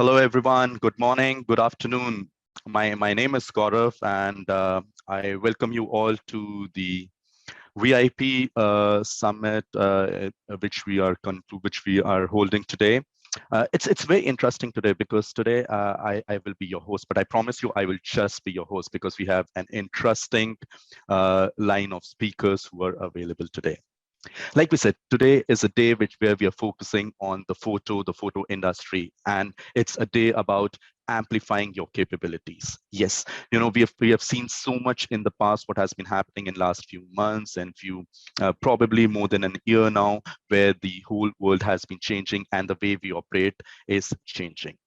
Hello, everyone. Good morning, good afternoon. My name is Gaurav, and I welcome you all to the VIP summit, which we are holding today. It's very interesting today because today I will be your host, but I promise you I will just be your host because we have an interesting line of speakers who are available today. Like we said, today is a day where we are focusing on the photo industry, and it's a day about amplifying your capabilities. Yes, we have seen so much in the past what has been happening in last few months and probably more than an year now, where the whole world has been changing and the way we operate is changing.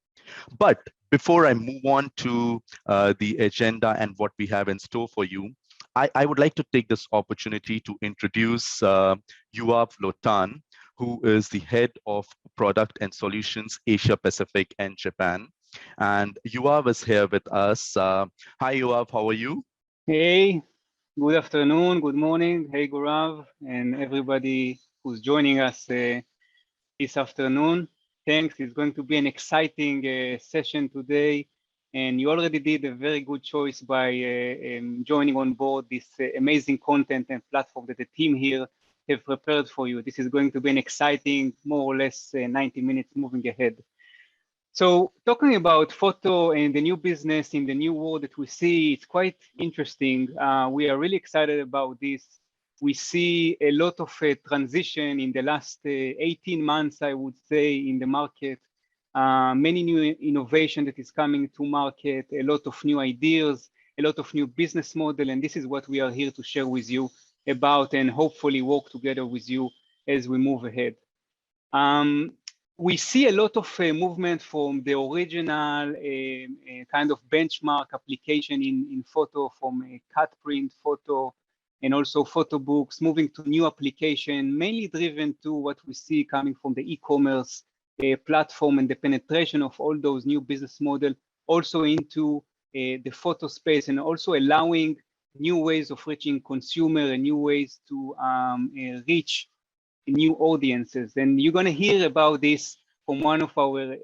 But before I move on to the agenda and what we have in store for you, I would like to take this opportunity to introduce Yuav Lotan, who is the head of product and solutions, Asia Pacific and Japan. And Yuav is here with us. Hi, Yuav, how are you? Hey, good afternoon, good morning. Hey, Gaurav, and everybody who's joining us this afternoon. Thanks. It's going to be an exciting session today. And you already did a very good choice by joining on board this amazing content and platform that the team here have prepared for you. This is going to be an exciting, more or less 90 minutes moving ahead. So talking about photo and the new business in the new world that we see, it's quite interesting. We are really excited about this. We see a lot of transition in the last 18 months, I would say, in the market. Many new innovation that is coming to market, a lot of new ideas, a lot of new business model, and this is what we are here to share with you about and hopefully work together with you as we move ahead. We see a lot of movement from the original kind of benchmark application in photo, from a cut print photo and also photo books, moving to new application, mainly driven to what we see coming from the e-commerce platform and the penetration of all those new business model also into the photo space, and also allowing new ways of reaching consumer and new ways to reach new audiences. And you're going to hear about this from one of our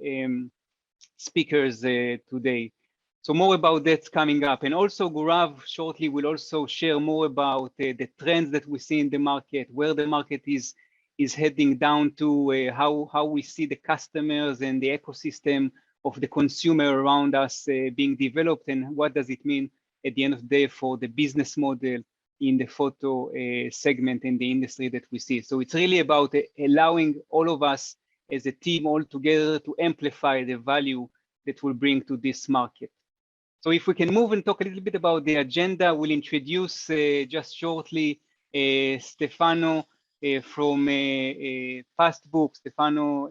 speakers today. So more about that's coming up. And also Gaurav shortly will also share more about the trends that we see in the market, where the market is heading down to, how we see the customers and the ecosystem of the consumer around us being developed, and what does it mean at the end of the day for the business model in the photo segment in the industry that we see. So it's really about allowing all of us as a team all together to amplify the value that we'll bring to this market. So if we can move and talk a little bit about the agenda, we'll introduce just shortly Stefano from Fastbook, Stefano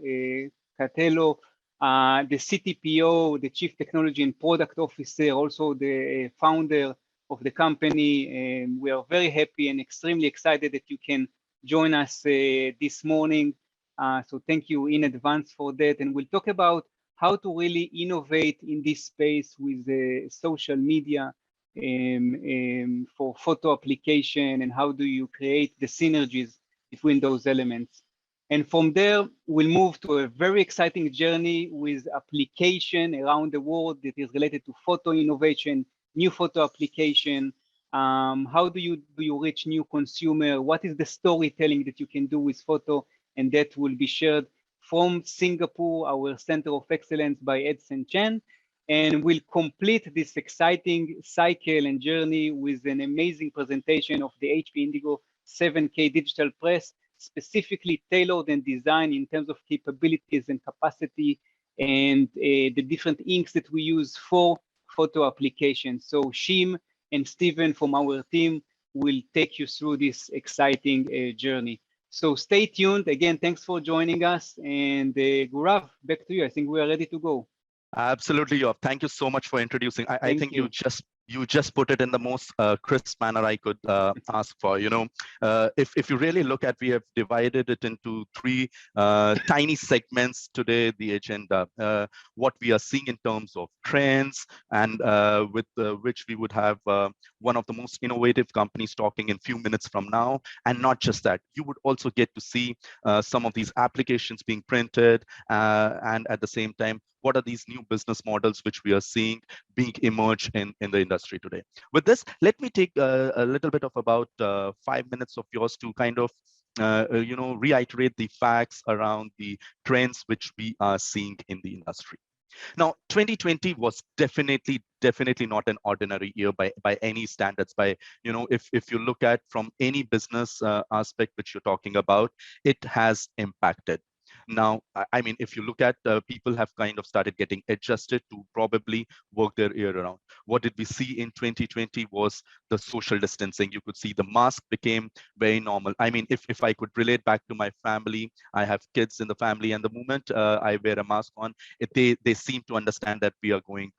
Catello, the CTPO, the Chief Technology and Product Officer, also the founder of the company. We are very happy and extremely excited that you can join us this morning. So thank you in advance for that. And we'll talk about how to really innovate in this space with social media for photo application, and how do you create the synergies between those elements. And from there, we'll move to a very exciting journey with application around the world that is related to photo innovation, new photo application. How do you reach new consumer? What is the storytelling that you can do with photo? And that will be shared from Singapore, our Center of Excellence by Edson Chen. And we'll complete this exciting cycle and journey with an amazing presentation of the HP Indigo 7K digital press, specifically tailored and designed in terms of capabilities and capacity, and the different inks that we use for photo applications. So Shim and Steven from our team will take you through this exciting journey. So stay tuned. Again, thanks for joining us. And Gaurav, back to you. I think we are ready to go. Absolutely, Yoav. Thank you so much for introducing. I think you just put it in the most crisp manner I could ask for. If you really look at, we have divided it into three tiny segments today, the agenda. What we are seeing in terms of trends, and with which we would have one of the most innovative companies talking in a few minutes from now. And not just that, you would also get to see some of these applications being printed, and at the same time, what are these new business models which we are seeing being emerge in the industry today. With this, let me take a little bit of about 5 minutes of yours to kind of reiterate the facts around the trends which we are seeing in the industry. Now, 2020 was definitely not an ordinary year by any standards. By, if you look at from any business aspect which you're talking about, it has impacted. Now, I mean, if you look at people have kind of started getting adjusted to probably work their year around. What did we see in 2020 was the social distancing. You could see the mask became very normal. I mean, if I could relate back to my family, I have kids in the family, and the moment I wear a mask on, they seem to understand that we are going,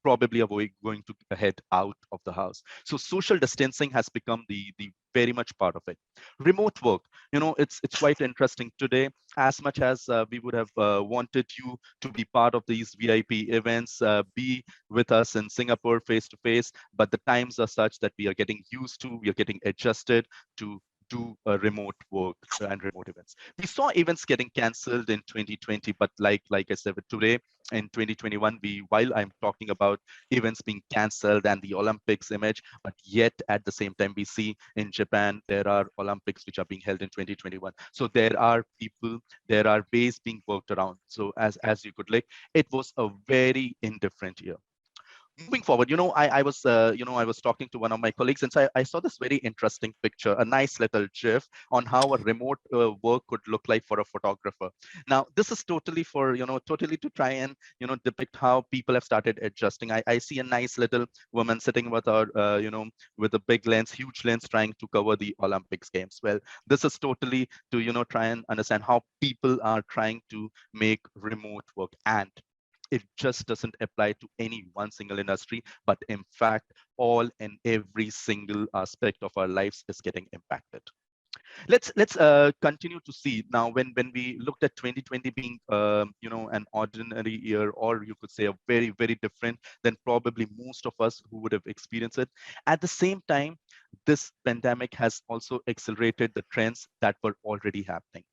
probably avoid going to head out of the house. So social distancing has become the very much part of it. Remote work, it's quite interesting today. As much as we would have wanted you to be part of these VIP events, be with us in Singapore face to face, but the times are such that we are getting used to, we are getting adjusted to do remote work and remote events. We saw events getting canceled in 2020, but like I said, today in 2021, while I'm talking about events being canceled and the Olympics image, but yet at the same time, we see in Japan, there are Olympics which are being held in 2021. So there are people, there are ways being worked around. So as you could like, it was a very indifferent year. Moving forward, I was talking to one of my colleagues, and so I saw this very interesting picture, a nice little gif on how a remote work could look like for a photographer. Now, this is totally for, totally to try and, depict how people have started adjusting. I see a nice little woman sitting with her, with a big lens, huge lens, trying to cover the Olympics games. Well, this is totally to, try and understand how people are trying to make remote work. And it just doesn't apply to any one single industry, but in fact, all and every single aspect of our lives is getting impacted. Let's continue to see now when we looked at 2020 being an ordinary year, or you could say a very different than probably most of us who would have experienced it. At the same time, this pandemic has also accelerated the trends that were already happening.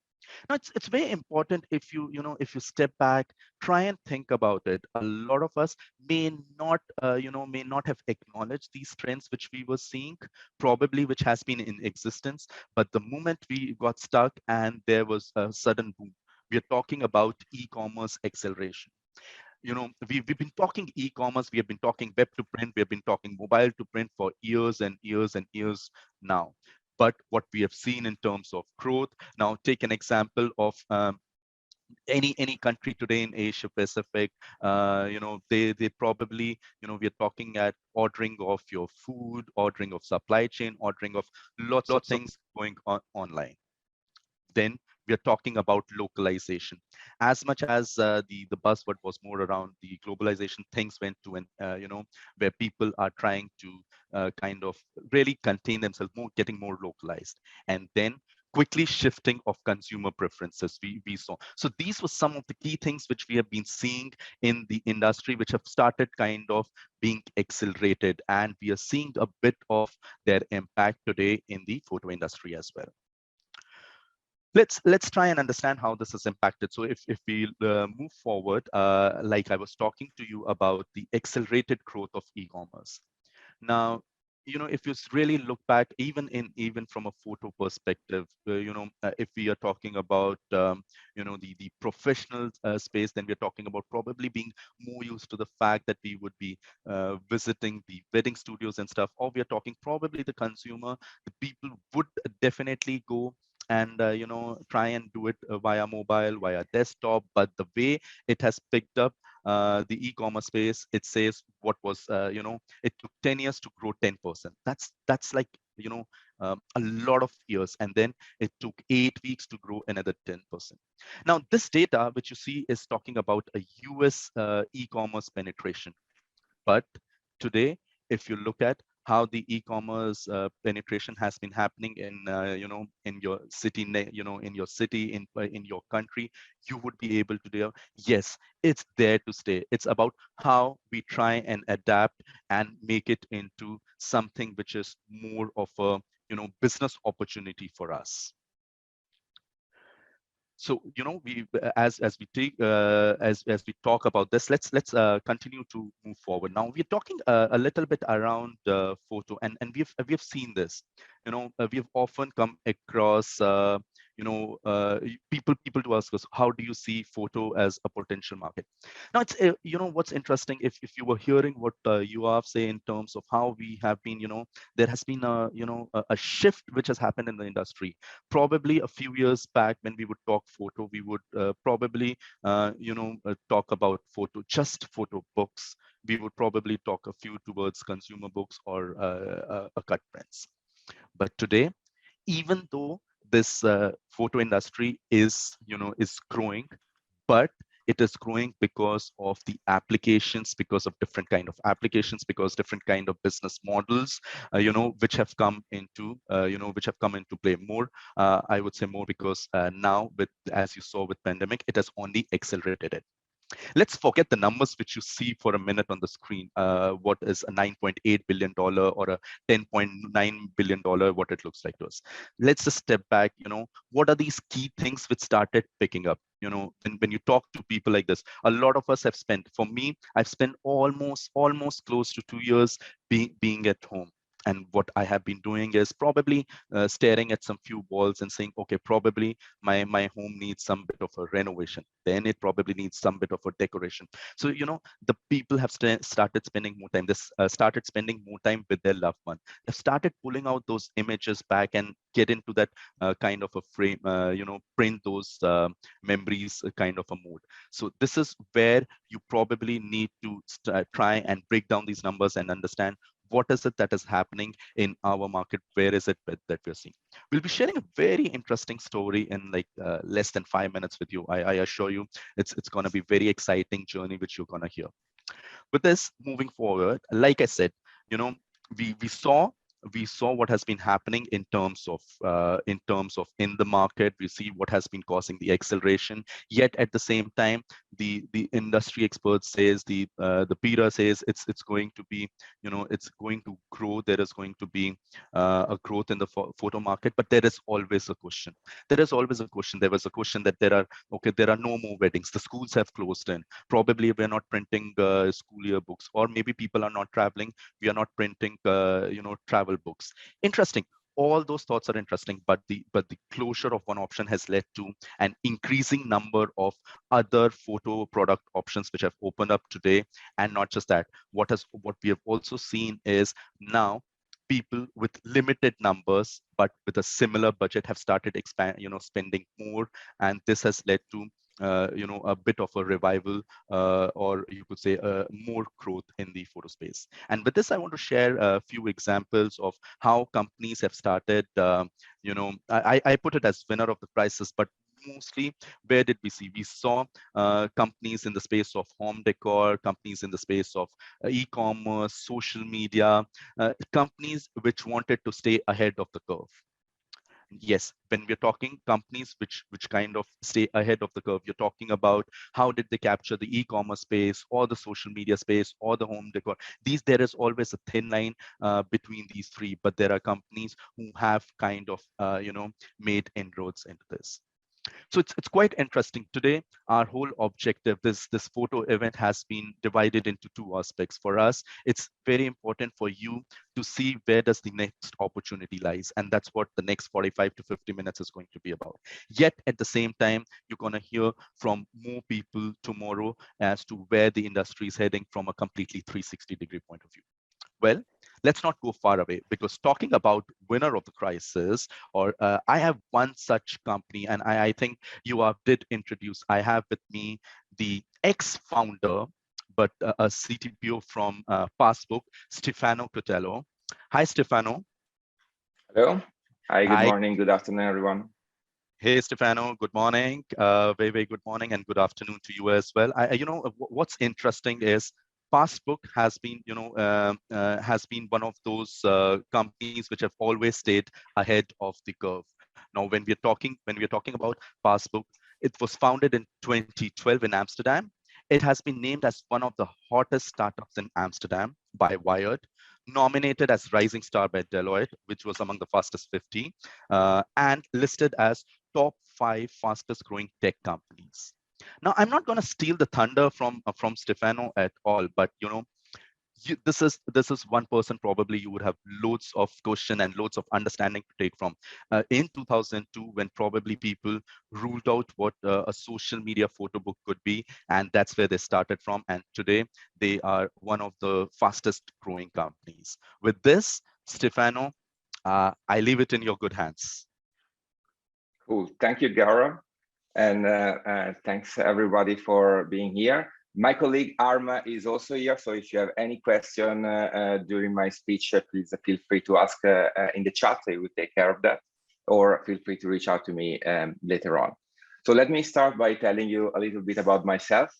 Now, it's very important if if you step back, try and think about it. A lot of us may not have acknowledged these trends which we were seeing, probably which has been in existence. But the moment we got stuck and there was a sudden boom, we are talking about e-commerce acceleration. We've been talking e-commerce, we have been talking web to print, we have been talking mobile to print for years and years and years now. But what we have seen in terms of growth, now take an example of any country today in Asia Pacific, they probably, we are talking at ordering of your food, ordering of supply chain, ordering of lots of things going on online. Then we are talking about localization. As much as the buzzword was more around the globalization, things went to an where people are trying to kind of really contain themselves, more getting more localized, and then quickly shifting of consumer preferences we saw. So these were some of the key things which we have been seeing in the industry, which have started kind of being accelerated, and we are seeing a bit of their impact today in the photo industry as well. Let's try and understand how this is impacted. So if we move forward, like I was talking to you about the accelerated growth of e-commerce. Now, if you really look back, even from a photo perspective, if we are talking about the professional space, then we're talking about probably being more used to the fact that we would be visiting the wedding studios and stuff, or we are talking probably the consumer, the people would definitely go and try and do it via mobile, via desktop. But the way it has picked up the e-commerce space, it says what was it took 10 years to grow 10%. That's like a lot of years, and then it took 8 weeks to grow another 10%. Now, this data which you see is talking about a US e-commerce penetration. But today, if you look at how the e-commerce penetration has been happening in in your city, in your city, in your country, you would be able to do, yes, it's there to stay. It's about how we try and adapt and make it into something which is more of a business opportunity for us. So we as we take as we talk about this, let's continue to move forward. Now we're talking a little bit around photo, and we've seen this. We've often come across people to ask us, how do you see photo as a potential market? Now it's what's interesting, if you were hearing what you have say in terms of how we have been, there has been a shift which has happened in the industry. Probably a few years back, when we would talk photo, we would probably talk about just photo books. We would probably talk a few towards consumer books or a cut prints. But today, even though this photo industry is growing, but it is growing because of the applications, because of different kind of applications, because different kind of business models, which have come into, which have come into play more. I would say more because now, with as you saw with pandemic, it has only accelerated it. Let's forget the numbers which you see for a minute on the screen. What is a $9.8 billion or a $10.9 billion, what it looks like to us. Let's just step back. What are these key things which started picking up? When you talk to people like this, a lot of us have spent, for me, I've spent almost close to 2 years being at home. And what I have been doing is probably staring at some few walls and saying, okay, probably my home needs some bit of a renovation. Then it probably needs some bit of a decoration. So, the people have started spending more time. This started spending more time with their loved one. They've started pulling out those images back and get into that kind of a frame, print those memories kind of a mode. So this is where you probably need to try and break down these numbers and understand what is it that is happening in our market, where is it that we're seeing. We'll be sharing a very interesting story in like less than 5 minutes with you. I assure you, it's going to be very exciting journey which you're going to hear. With this, moving forward, like I said, we saw what has been happening in terms of in the market. We see what has been causing the acceleration. Yet at the same time, the industry expert says, the PIRA says it's going to be, it's going to grow. There is going to be a growth in the photo market, but there is always a question. There is always a question. There was a question that there are no more weddings. The schools have closed in. Probably we're not printing school year books, or maybe people are not traveling. We are not printing travel books. Interesting. All those thoughts are interesting, but the closure of one option has led to an increasing number of other photo product options which have opened up today. And not just that, what we have also seen is now people with limited numbers but with a similar budget have started spending more, and this has led to a bit of a revival, or you could say more growth in the photo space. And with this, I want to share a few examples of how companies have started. I put it as winner of the crisis, but mostly, where did we see? We saw companies in the space of home decor, companies in the space of e-commerce, social media, companies which wanted to stay ahead of the curve. Yes, when we're talking companies which kind of stay ahead of the curve, you're talking about how did they capture the e-commerce space or the social media space or the home decor. There is always a thin line between these three, but there are companies who have kind of made inroads into this. So it's quite interesting. Today, our whole objective, this photo event, has been divided into two aspects. For us, it's very important for you to see where does the next opportunity lies, and that's what the next 45 to 50 minutes is going to be about. Yet at the same time, you're going to hear from more people tomorrow as to where the industry is heading from a completely 360-degree point of view. Well, let's not go far away, because talking about winner of the crisis, or I have one such company, and I think you did introduce. I have with me the ex-founder, but a CTPO from Passbook, Stefano Cotello. Hi, Stefano. Hello. Hi, good Hi. morning, good afternoon, everyone. Hey, Stefano, good morning. Very, very good morning, and good afternoon to you as well. What's interesting is Passbook has been, has been one of those companies which have always stayed ahead of the curve. Now, when we're talking about Passbook, it was founded in 2012 in Amsterdam. It has been named as one of the hottest startups in Amsterdam by Wired, nominated as Rising Star by Deloitte, which was among the fastest 50, and listed as top 5 fastest growing tech companies. Now, I'm not going to steal the thunder from Stefano at all, but this is one person probably you would have loads of question and loads of understanding to take from. In 2002, when probably people ruled out what a social media photo book could be, and that's where they started from. And today they are one of the fastest growing companies. With this, Stefano, I leave it in your good hands. Cool. Thank you, Gaurav. And thanks everybody for being here. My colleague Arma is also here, so if you have any question during my speech, please feel free to ask in the chat. I will take care of that, or feel free to reach out to me later on. So let me start by telling you a little bit about myself.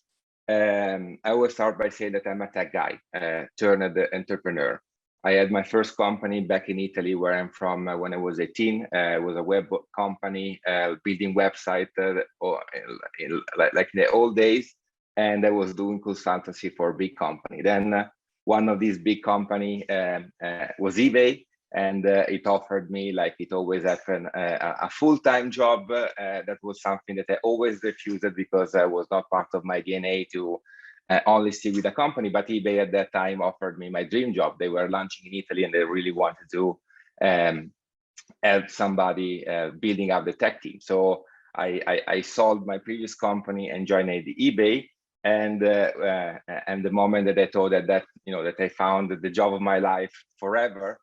I always start by saying that I'm a tech guy turned entrepreneur. I had my first company back in Italy, where I'm from, when I was 18. It was a web company, building website, like in the old days. And I was doing consultancy for a big company. Then one of these big company was eBay, and it offered me, like it always happened, a full-time job. That was something that I always refused because I was not part of my DNA to only stick with a company. But eBay at that time offered me my dream job. They were launching in Italy, and they really wanted to help somebody building up the tech team. So I sold my previous company and joined the eBay. And the moment that I thought that I found the job of my life forever,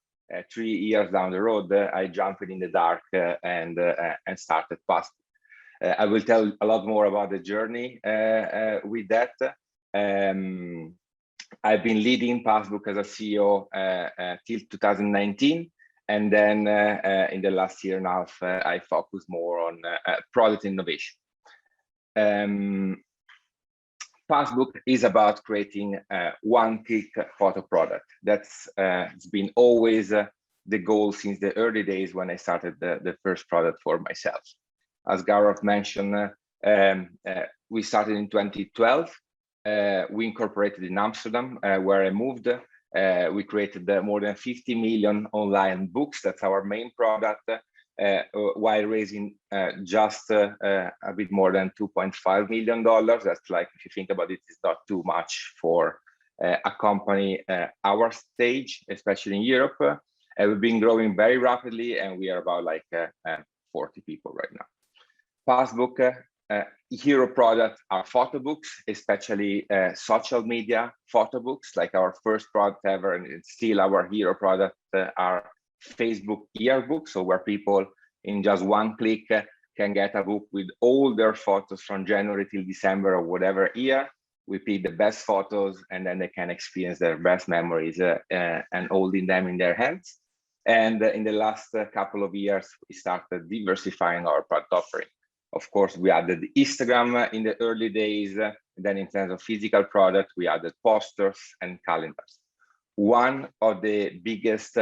3 years down the road, I jumped in the dark and started Passbook. I will tell a lot more about the journey with that. I've been leading Passbook as a CEO till 2019, and then in the last year and a half, I focused more on product innovation. Passbook is about creating one-click photo product. That's it's been always the goal since the early days when I started the first product for myself. As Gaurav mentioned, we started in 2012. We incorporated in Amsterdam, where I moved. We created more than 50 million online books. That's our main product. While raising just a bit more than $2.5 million. That's, like, if you think about it, it's not too much for a company our stage, especially in Europe. We've been growing very rapidly, and we are about 40 people right now. Passbook hero product are photo books, especially social media photo books. Like our first product ever, and it's still our hero product, are Facebook yearbook, so where people in just one click can get a book with all their photos from January till December or whatever year. We pick the best photos, and then they can experience their best memories and holding them in their hands. And in the last couple of years, we started diversifying our product offering. Of course, we added Instagram in the early days. Then in terms of physical product, we added posters and calendars. One of the biggest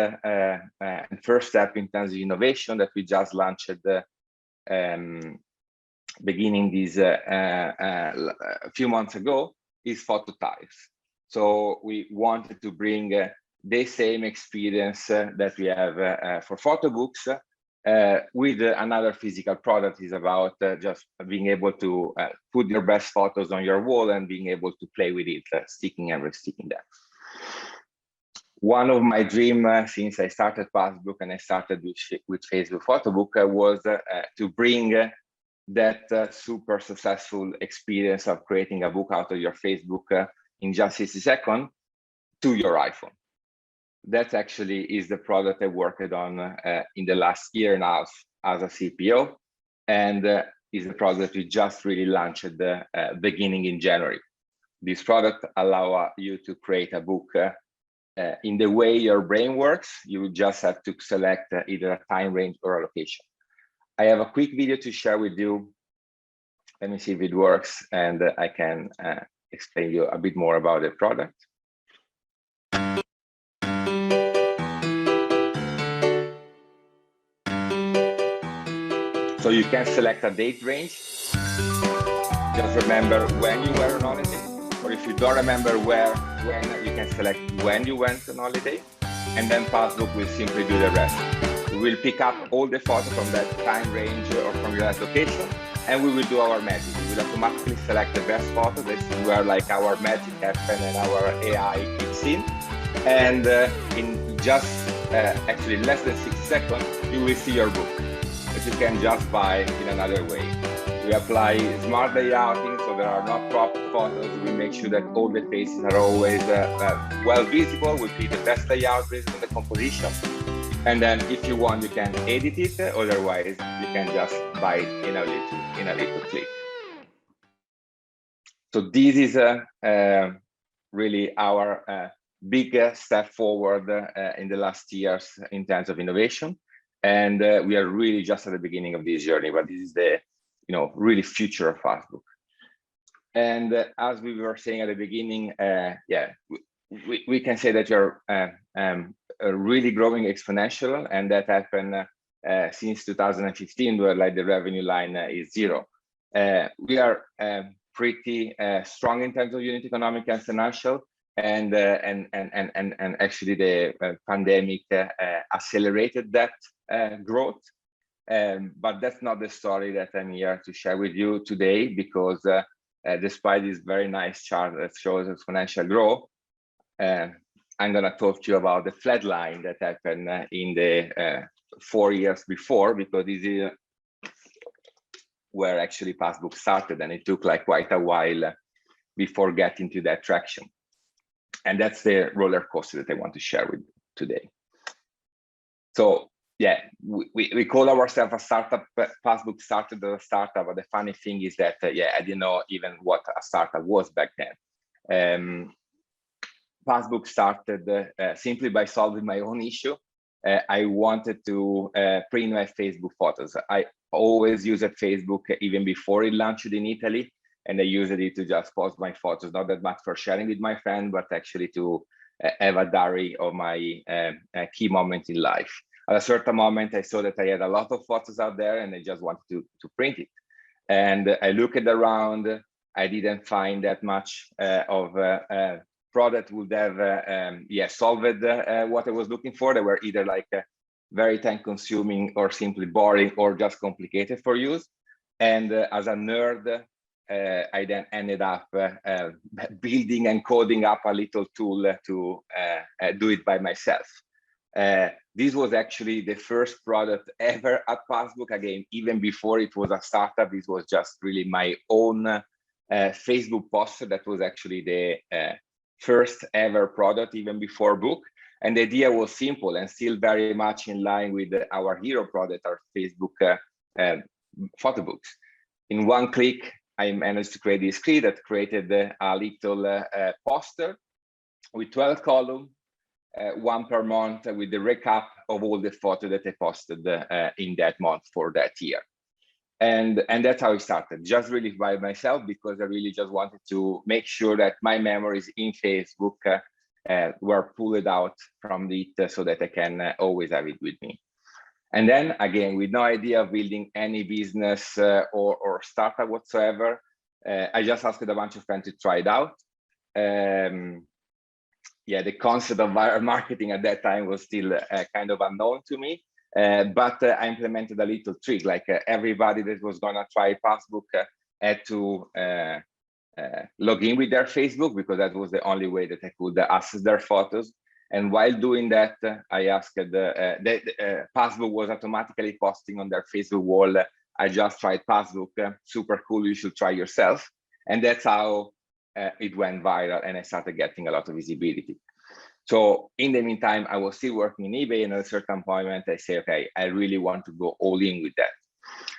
first step in terms of innovation that we just launched beginning this a few months ago is photo types. So we wanted to bring the same experience that we have for photo books with another physical product. Is about just being able to put your best photos on your wall and being able to play with it, sticking and resticking them. One of my dreams since I started Passbook and I started with Facebook Photo Book was to bring that super successful experience of creating a book out of your Facebook in just 60 seconds to your iPhone. That actually is the product I worked on in the last year and a half as a CPO, and is a product we just really launched beginning in January. This product allows you to create a book in the way your brain works. You just have to select either a time range or a location. I have a quick video to share with you. Let me see if it works, and I can explain you a bit more about the product. So you can select a date range. Just remember when you were on holiday. Or if you don't remember when, you can select when you went on holiday, and then Passbook will simply do the rest. We'll pick up all the photos from that time range or from your location, and we will do our magic. We will automatically select the best photo. This is where like our magic happens and our AI kicks in. And in just actually less than 6 seconds, you will see your book that you can just buy in another way. We apply smart layouting, so there are not cropped photos. We make sure that all the faces are always well visible. We pick the best layout based on the composition. And then if you want, you can edit it. Otherwise, you can just buy it in a little click. So this is really our big step forward in the last years in terms of innovation. And we are really just at the beginning of this journey, but this is the really future of Facebook. And as we were saying at the beginning, we can say that you're really growing exponential, and that happened since 2015, where like the revenue line is 0. We are pretty strong in terms of unit economic and financial, and actually the pandemic accelerated that growth. But that's not the story that I'm here to share with you today, because despite this very nice chart that shows exponential growth, I'm going to talk to you about the flat line that happened in the 4 years before, because this is where actually Facebook started, and it took like quite a while before getting to that traction. And that's the roller coaster that I want to share with you today. So yeah, we call ourselves a startup. Facebook started as a startup, but the funny thing is that I didn't know even what a startup was back then. Facebook started simply by solving my own issue. I wanted to print my Facebook photos. I always used Facebook even before it launched in Italy, and I used it to just post my photos, not that much for sharing with my friend, but actually to have a diary of my key moments in life. At a certain moment, I saw that I had a lot of photos out there, and I just wanted to print it. And I looked around. I didn't find that much of product would have solved what I was looking for. They were either like very time consuming or simply boring or just complicated for use. And as a nerd, I then ended up building and coding up a little tool to do it by myself. This was actually the first product ever at Facebook. Again, even before it was a startup, this was just really my own Facebook poster. That was actually the first ever product, even before book. And the idea was simple and still very much in line with our hero product, our Facebook photo books. In one click, I managed to create this screen that created a little poster with 12 columns, one per month, with the recap of all the photos that I posted in that month for that year. And that's how I started, just really by myself, because I really just wanted to make sure that my memories in Facebook were pulled out from it so that I can always have it with me. And then again, with no idea of building any business or startup whatsoever, I just asked a bunch of friends to try it out. The concept of viral marketing at that time was still kind of unknown to me. But I implemented a little trick, like everybody that was gonna try Facebook had to log in with their Facebook, because that was the only way that I could access their photos. And while doing that, I asked Facebook was automatically posting on their Facebook wall, I just tried Facebook, super cool, you should try yourself. And that's how it went viral, and I started getting a lot of visibility. So in the meantime, I was still working in eBay, and at a certain point, I say, okay, I really want to go all in with that.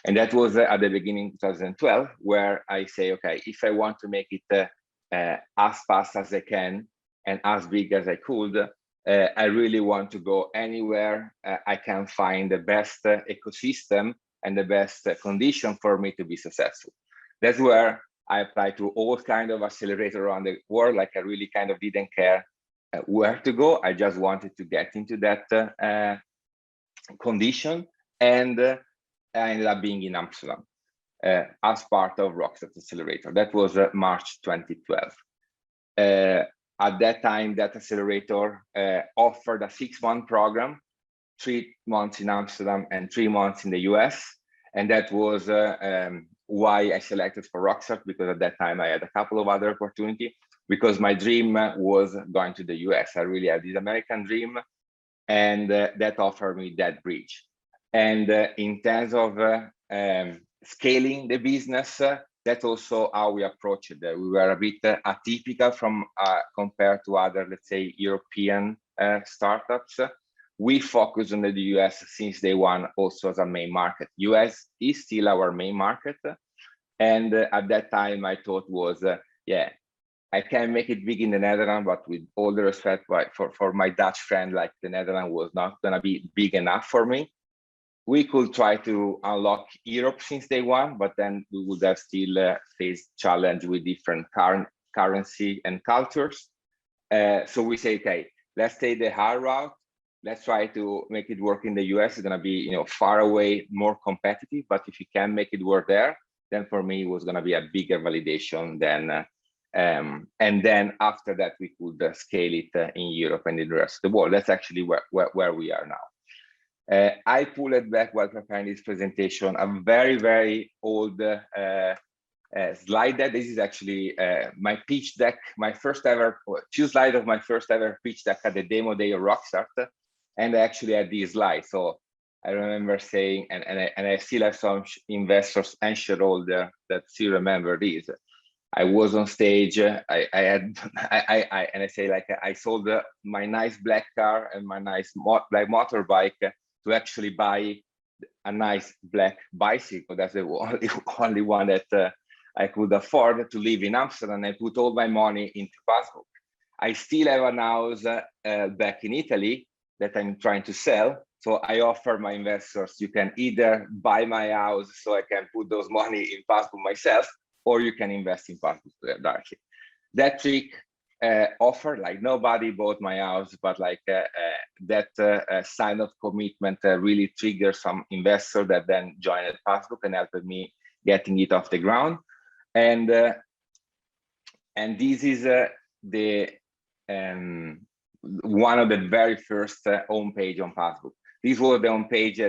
And that was at the beginning of 2012, where I say, okay, if I want to make it as fast as I can and as big as I could, I really want to go anywhere I can find the best ecosystem and the best condition for me to be successful. That's where I applied to all kinds of accelerators around the world. Like I really kind of didn't care where to go. I just wanted to get into that condition, and I ended up being in Amsterdam as part of Rockstart Accelerator. That was March 2012. At that time, that accelerator offered a 6-month program 3 months in Amsterdam and 3 months in the US. And that was why I selected for Rockstar, because at that time I had a couple of other opportunities, because my dream was going to the US. I really had this American dream, and that offered me that bridge. And in terms of scaling the business, that's also how we approached it. We were a bit atypical from compared to other, let's say, European startups. We focus on the US since day one, also as a main market. US is still our main market. And at that time, I thought was, yeah, I can make it big in the Netherlands, but with all the respect for my Dutch friend, like the Netherlands was not gonna be big enough for me. We could try to unlock Europe since day one, but then we would have still faced challenge with different currency and cultures. So we say, okay, let's take the hard route. Let's try to make it work in the US. It's gonna be, far away, more competitive. But if you can make it work there, then for me it was gonna be a bigger validation than. And then after that, we could scale it in Europe and in the rest of the world. That's actually where we are now. I pulled back while preparing this presentation a very, very old slide deck. This is actually my pitch deck, my first ever, 2 slides of my first ever pitch deck at the demo day of Rockstart. And I actually had these slides. So I remember saying, and I still have some investors and shareholders that still remember these. I was on stage. I sold my nice black car and my nice black motorbike to actually buy a nice black bicycle. That's the only one that I could afford to live in Amsterdam. I put all my money into Facebook. I still have an house back in Italy that I'm trying to sell. So I offer my investors, you can either buy my house so I can put those money in Facebook myself, or you can invest in Facebook directly. That trick offer, like nobody bought my house, but like that sign of commitment really triggered some investor that then joined Facebook and helped me getting it off the ground. And this is the one of the very first homepage on Facebook. This was the homepage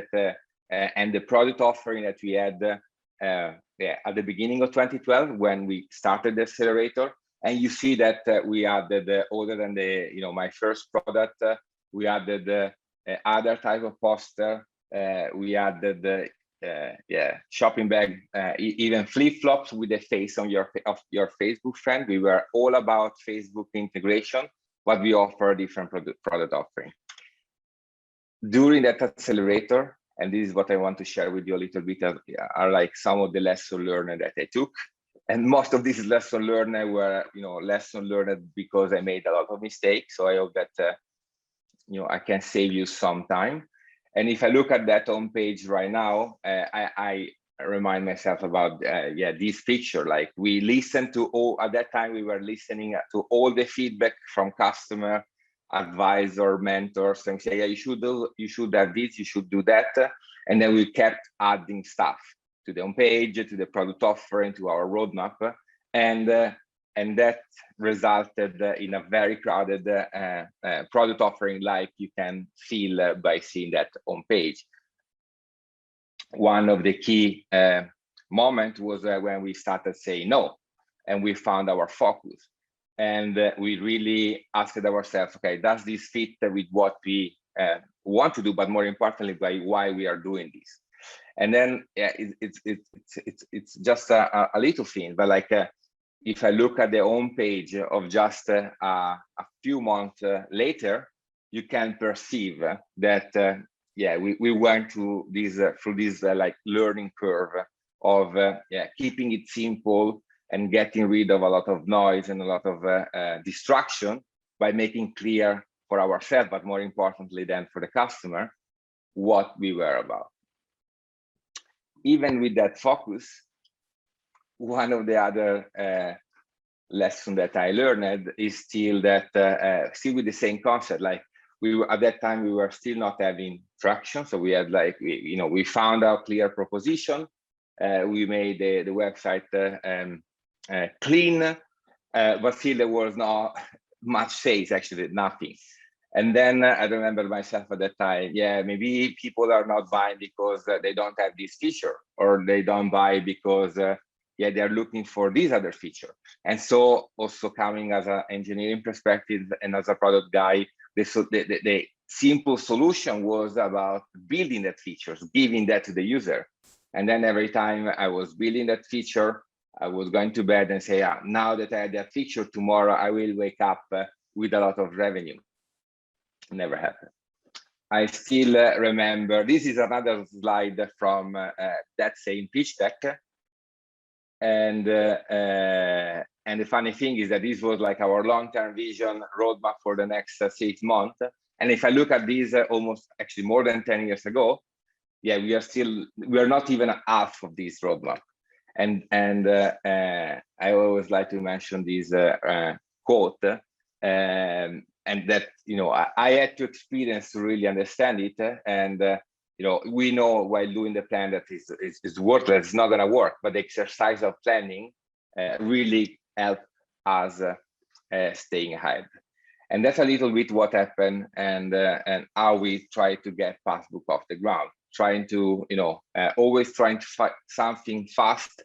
and the product offering that we had at the beginning of 2012 when we started the accelerator. And you see that we added, other than the my first product, we added other type of poster. We added shopping bag, even flip flops with the face on your Facebook friend. We were all about Facebook integration, but we offer a different product offering. During that accelerator, and this is what I want to share with you a little bit, are like some of the lessons learned that I took. And most of these lessons learned were, lessons learned because I made a lot of mistakes. So I hope that, I can save you some time. And if I look at that homepage right now, I remind myself about, this picture. Like we listened to all, at that time we were listening to all the feedback from customer, advisor, mentors, and say, yeah, you should have this, you should do that. And then we kept adding stuff to the homepage, to the product offering, to our roadmap. And that resulted in a very crowded product offering, like you can feel by seeing that homepage. One of the key moments was when we started saying no, and we found our focus. And we really asked ourselves, okay, does this fit with what we want to do, but more importantly, by why we are doing this? And then it's just a little thing, but like if I look at the homepage of just a few months later, you can perceive that we went through this like learning curve of keeping it simple and getting rid of a lot of noise and a lot of distraction by making clear for ourselves, but more importantly than for the customer, what we were about. Even with that focus, one of the other lessons that I learned is still that, still with the same concept, like we were, at that time, we were still not having traction. So we had like, we found our clear proposition. We made the website clean, but still there was not much sales, actually nothing. And then I remember myself at that time, yeah, maybe people are not buying because they don't have this feature, or they don't buy because yeah, they're looking for this other feature. And so also coming as an engineering perspective and as a product guy, the simple solution was about building that features, giving that to the user. And then every time I was building that feature, I was going to bed and say, now that I had that feature, tomorrow I will wake up with a lot of revenue. Never happened. I still remember, this is another slide from that same pitch deck. And the funny thing is that this was like our long-term vision roadmap for the next 6 months. And if I look at this almost actually more than 10 years ago, yeah, we are not even half of this roadmap. And I always like to mention this quote, and that, you know, I had to experience to really understand it. And you know, we know while doing the plan that is worthless, it's not going to work, but the exercise of planning really helped us staying ahead. And that's a little bit what happened, and how we try to get Passbook off the ground, trying to, you know, always trying to find something fast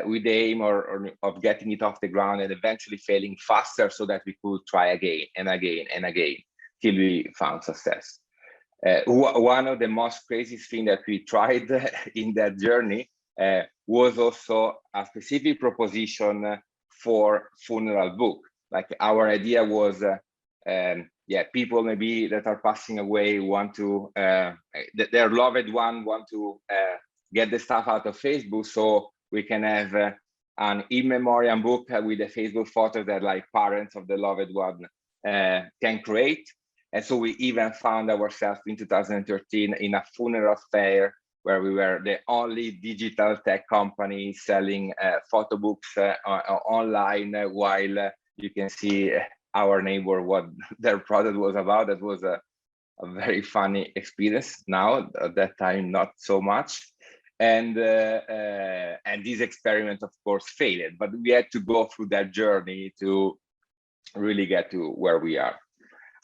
with the aim of getting it off the ground and eventually failing faster so that we could try again and again and again till we found success. One of the most craziest things that we tried in that journey was also a specific proposition for funeral book. Like our idea was, yeah, people maybe that are passing away want to, their loved one want to get the stuff out of Facebook, so we can have an in memoriam book with a Facebook photo that like parents of the loved one can create. And so we even found ourselves in 2013 in a funeral fair where we were the only digital tech company selling photo books online, while you can see our neighbor, what their product was about. That was a very funny experience. Now, at that time, not so much. And this experiment, of course, failed, but we had to go through that journey to really get to where we are.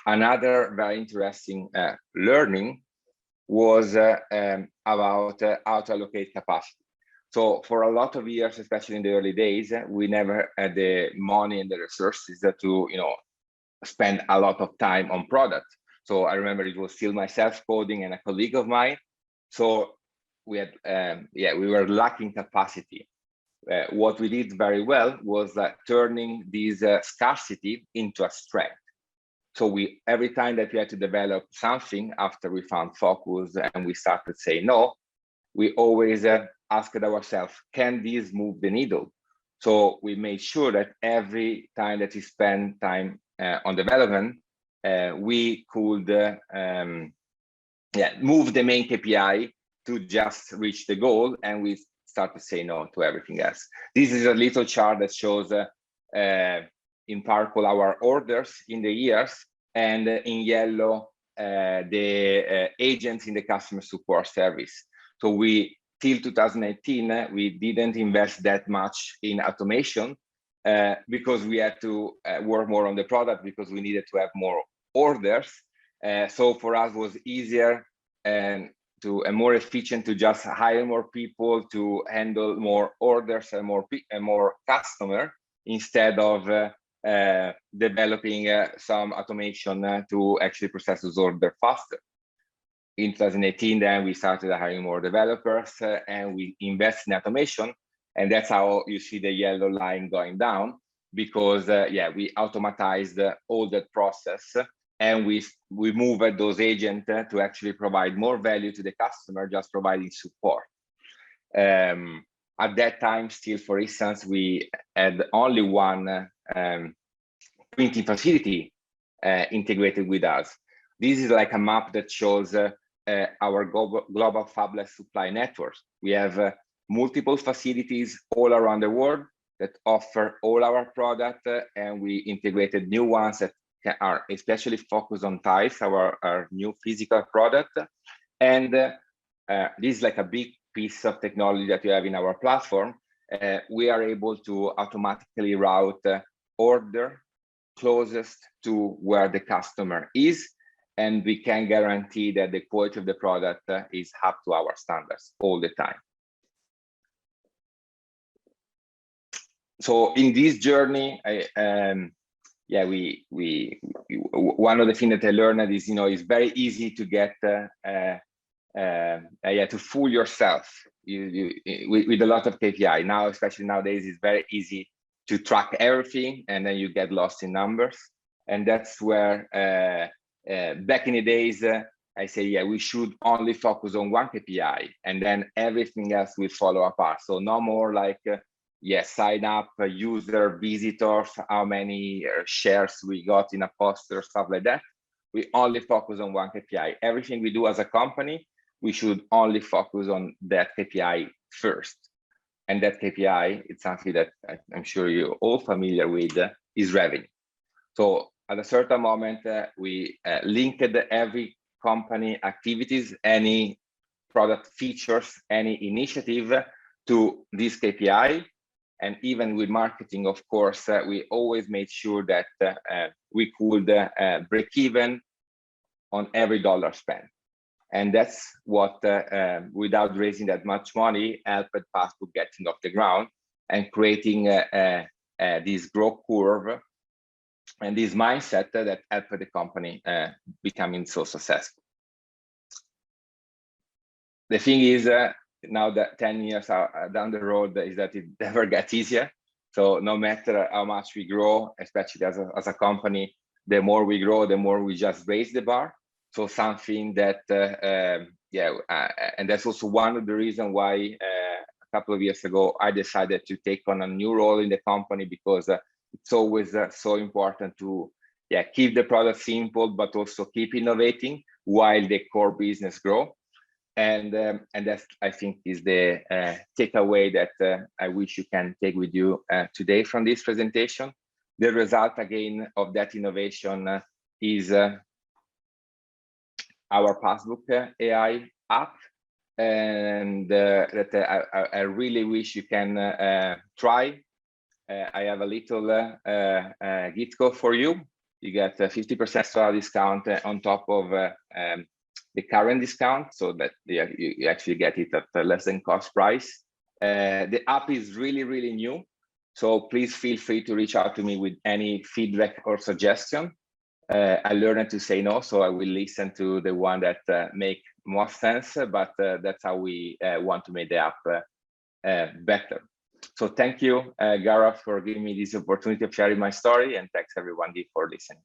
Another very interesting learning was about how to allocate capacity. So for a lot of years, especially in the early days, we never had the money and the resources to, you know, spend a lot of time on product. So I remember it was still myself coding and a colleague of mine. So we had, yeah, we were lacking capacity. What we did very well was turning this scarcity into a strength. So every time that we had to develop something after we found focus and we started saying no, we always asked ourselves, can this move the needle? So we made sure that every time that we spend time on development, we could yeah, move the main KPI to just reach the goal, and we start to say no to everything else. This is a little chart that shows in purple our orders in the years, and in yellow the agents in the customer support service. So we, till 2018, we didn't invest that much in automation because we had to work more on the product, because we needed to have more orders. So for us, it was easier and more efficient to just hire more people to handle more orders and more customer, instead of developing some automation to actually process those orders faster. In 2018, then we started hiring more developers and we invest in automation, and that's how you see the yellow line going down, because yeah, we automatized all that process, and we moved those agents to actually provide more value to the customer, just providing support. At that time, still, for instance, we had only one printing facility integrated with us. This is like a map that shows our global fabless supply network. We have multiple facilities all around the world that offer all our product, and we integrated new ones that are especially focused on tiles, our new physical product. And this is like a big piece of technology that we have in our platform. We are able to automatically route order closest to where the customer is, and we can guarantee that the quality of the product is up to our standards all the time. So in this journey, one of the things that I learned is, it's very easy to get to fool yourself with a lot of KPI. Now, especially nowadays, it's very easy to track everything, and then you get lost in numbers. And that's where back in the days, I say, we should only focus on one KPI, and then everything else will follow apart. So no more like, sign up, user, visitors, how many shares we got in a post or stuff like that. We only focus on one KPI. Everything we do as a company, we should only focus on that KPI first. And that KPI, it's something that I'm sure you're all familiar with, is revenue. So at a certain moment, we linked every company activities, any product features, any initiative to this KPI. And even with marketing, of course, we always made sure that we could break even on every dollar spent. And that's what, without raising that much money, helped Passbook getting off the ground and creating this growth curve and this mindset that helped the company becoming so successful. The thing is, now that 10 years down the road, is that it never gets easier. So no matter how much we grow, especially as a company, the more we grow, the more we just raise the bar. So something that, and that's also one of the reasons why a couple of years ago, I decided to take on a new role in the company, because it's always so important to keep the product simple, but also keep innovating while the core business grow. And that, I think, is the takeaway that I wish you can take with you today from this presentation. The result, again, of that innovation is our Passbook AI app, and that I really wish you can try. I have a little Git code for you. You get a 50% extra discount on top of the current discount, so that you actually get it at less than cost price. The app is really, really new, so please feel free to reach out to me with any feedback or suggestion. I learned to say no, so I will listen to the one that make more sense, but that's how we want to make the app better. So thank you, Gaurav, for giving me this opportunity of sharing my story, and thanks everyone for listening.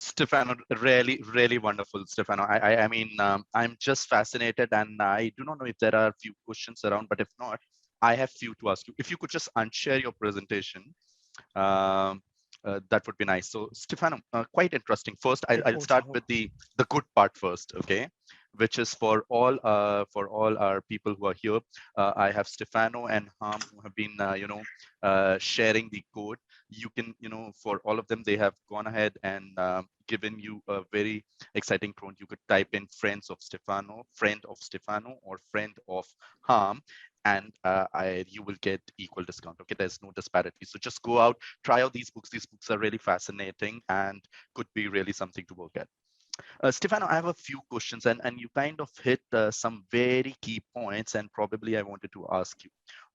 Stefano, really wonderful, Stefano. I mean, I'm just fascinated, and I do not know if there are a few questions around, but if not, I have few to ask you. If you could just unshare your presentation, that would be nice. So Stefano, quite interesting. First, I'll start with the good part first, okay? Which is for all our people who are here. I have Stefano and Ham who have been sharing the code. You can, for all of them, they have gone ahead and given you a very exciting prompt. You could type in friend of Stefano, or friend of Ham, and you will get equal discount. Okay, there's no disparity. So just go out, try out these books. These books are really fascinating and could be really something to work at. Stefano, I have a few questions, and you kind of hit some very key points, and probably I wanted to ask you.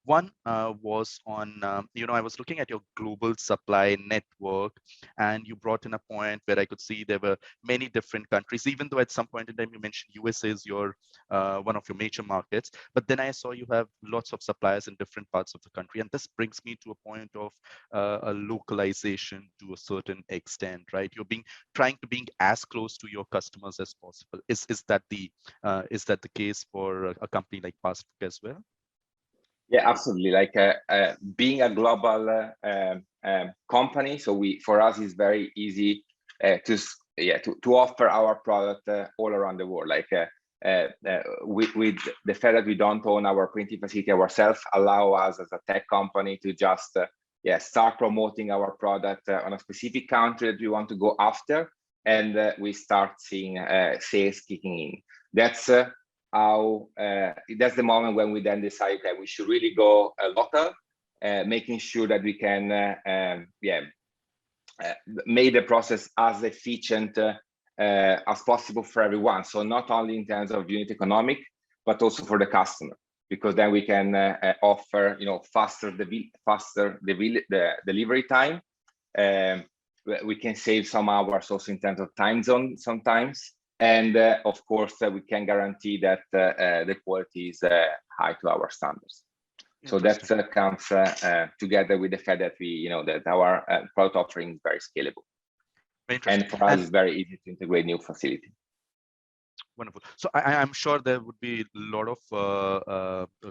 One was on, I was looking at your global supply network, and you brought in a point where I could see there were many different countries, even though at some point in time you mentioned USA is your one of your major markets. But then I saw you have lots of suppliers in different parts of the country. And this brings me to a point of a localization to a certain extent, right? You're trying to be as close to your customers as possible. Is that the case for a company like Passbook as well? Yeah, absolutely. Like being a global company, so for us it's very easy to offer our product all around the world. Like with the fact that we don't own our printing facility ourselves, allow us as a tech company to just start promoting our product on a specific country that we want to go after, and we start seeing sales kicking in. That's that's the moment when we then decide that we should really go local, making sure that we can made the process as efficient as possible for everyone. So not only in terms of unit economic, but also for the customer, because then we can offer, faster the delivery time. We can save some hours also in terms of time zone sometimes. And of course, we can guarantee that the quality is high to our standards. So that comes together with the fact that that our product offering is very scalable. And for us, it's very easy to integrate new facility. Wonderful. So I'm sure there would be a lot of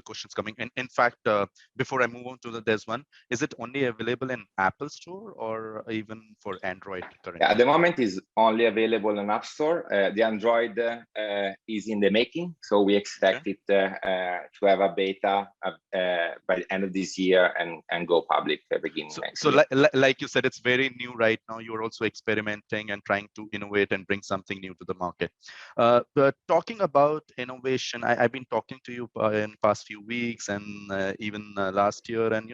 questions coming. And in fact, before I move on to there's one. Is it only available in Apple Store or even for Android currently? Yeah, at the moment is only available in App Store. The Android is in the making, so we expect it to have a beta by the end of this year and go public beginning next year. Like you said, it's very new right now. You're also experimenting and trying to innovate and bring something new to the market. But talking about innovation, I've been talking to you in past few weeks and even last year, and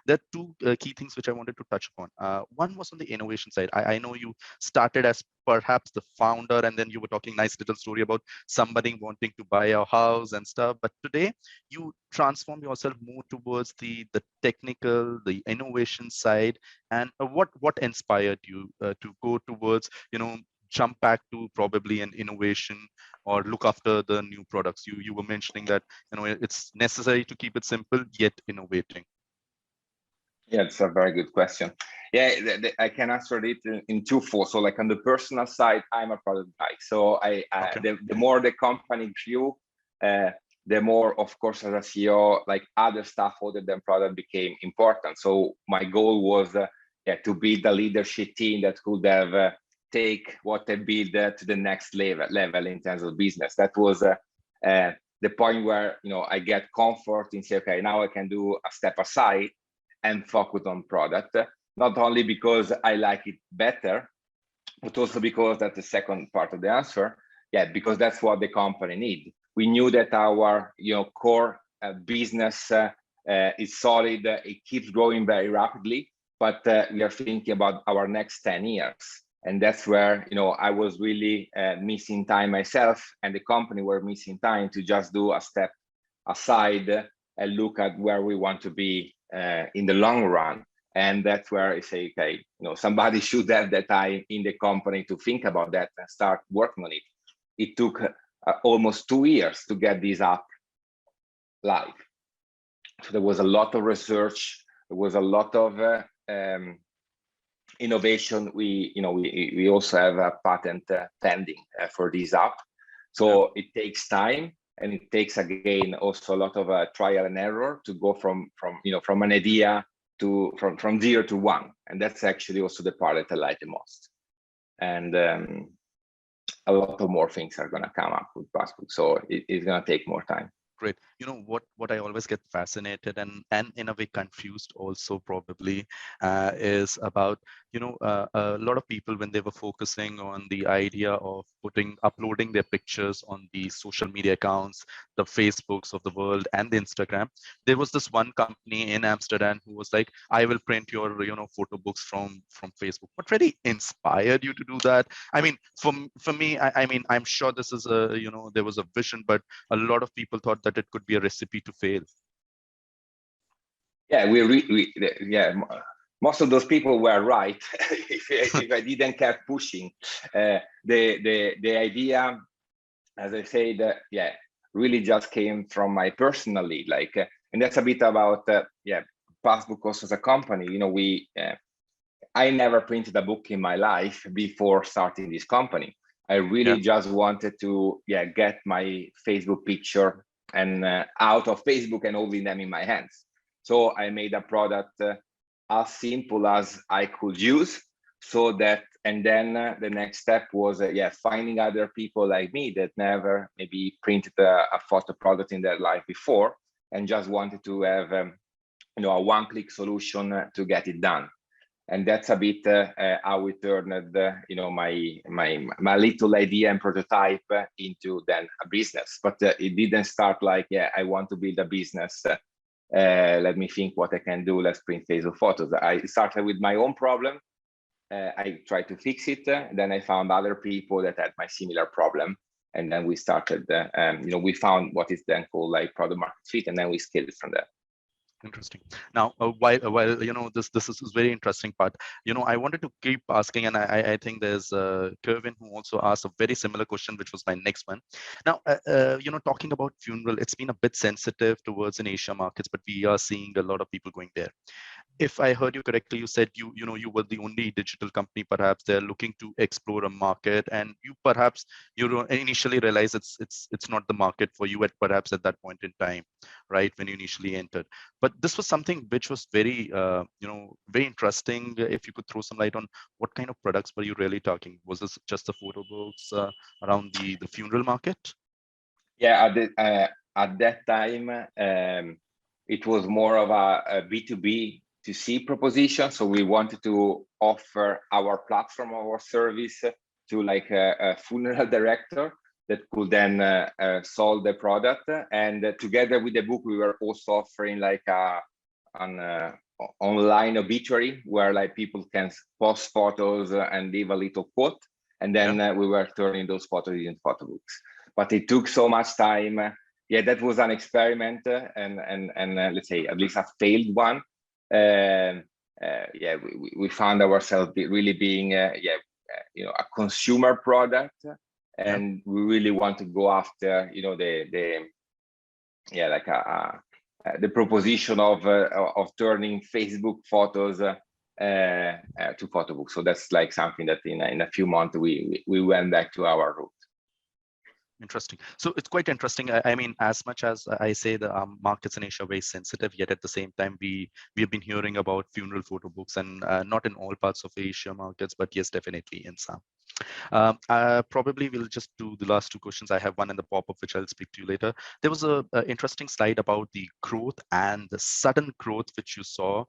there are two key things which I wanted to touch upon. One was on the innovation side. I know you started as perhaps the founder, and then you were talking nice little story about somebody wanting to buy a house and stuff. But today you transform yourself more towards the technical, the innovation side. And what inspired you to go towards jump back to probably an innovation or look after the new products? You were mentioning that it's necessary to keep it simple yet innovating. Yeah, it's a very good question. Yeah, I can answer it in twofold. So like on the personal side, I'm a product guy. So the more the company grew, the more, of course, as a CEO, like other stuff other than product became important. So my goal was to build a leadership team that could have take what I build to the next level in terms of business. That was the point where I get comfort in say, okay, now I can do a step aside and focus on product. Not only because I like it better, but also because that's the second part of the answer. Yeah, because that's what the company needs. We knew that our core business is solid. It keeps growing very rapidly, but we are thinking about our next 10 years. And that's where, I was really missing time myself, and the company were missing time to just do a step aside and look at where we want to be in the long run. And that's where I say, okay, somebody should have that time in the company to think about that and start working on it. It took almost 2 years to get this app live. So there was a lot of research. There was a lot of innovation. We also have a patent pending for this app, so it takes time, and it takes again also a lot of trial and error to go from an idea to from 0 to 1, and that's actually also the part that I like the most. And a lot of more things are going to come up with Passbook, so it's going to take more time. Great. What I always get fascinated and in a way confused also probably is about a lot of people, when they were focusing on the idea of uploading their pictures on the social media accounts, the Facebooks of the world and the Instagram, there was this one company in Amsterdam who was like, I will print your photo books from Facebook. What really inspired you to do that? I mean, for me, I mean, I'm sure this is there was a vision, but a lot of people thought that it could be a recipe to fail. Yeah, most of those people were right. if I didn't keep pushing, the idea, as I said, really just came from my personal lead. And that's a bit about Passbook also as a company. I never printed a book in my life before starting this company. I really just wanted to get my Facebook picture and out of Facebook and holding them in my hands. So I made a product as simple as I could use, and then the next step was finding other people like me that never maybe printed a photo product in their life before, and just wanted to have a one-click solution to get it done. And that's a bit how we turned my little idea and prototype into then a business. But it didn't start like, I want to build a business. Let me think what I can do. Let's print Facebook photos. I started with my own problem, I tried to fix it. Then I found other people that had my similar problem. And then we started, we found what is then called like product market fit, and then we scaled it from there. Interesting. Now, while this is very interesting part. I wanted to keep asking, and I think there's Kervin who also asked a very similar question, which was my next one. Now, talking about funeral, it's been a bit sensitive towards in Asia markets, but we are seeing a lot of people going there. If I heard you correctly, you said you were the only digital company perhaps they're looking to explore a market, and you perhaps initially realize it's not the market for you at that point in time, right, when you initially entered. But this was something which was very very interesting. If you could throw some light on what kind of products were you really talking? Was this just the photo books around the funeral market? Yeah, at that time it was more of a B2B to C proposition. So we wanted to offer our platform, our service to like a funeral director that could then solve the product. And together with the book, we were also offering like an online obituary where like people can post photos and leave a little quote. And then we were turning those photos into photo books. But it took so much time. Yeah, that was an experiment, and let's say at least a failed one. We found ourselves really being a consumer product, and we really want to go after the proposition of turning Facebook photos to photo books. So that's like something that in a few months we went back to our root. Interesting. So it's quite interesting. I mean, as much as I say the markets in Asia are very sensitive, yet at the same time, we have been hearing about funeral photo books, and not in all parts of Asia markets, but yes, definitely in some. Probably we'll just do the last two questions. I have one in the pop-up, which I'll speak to you later. There was a interesting slide about the growth and the sudden growth which you saw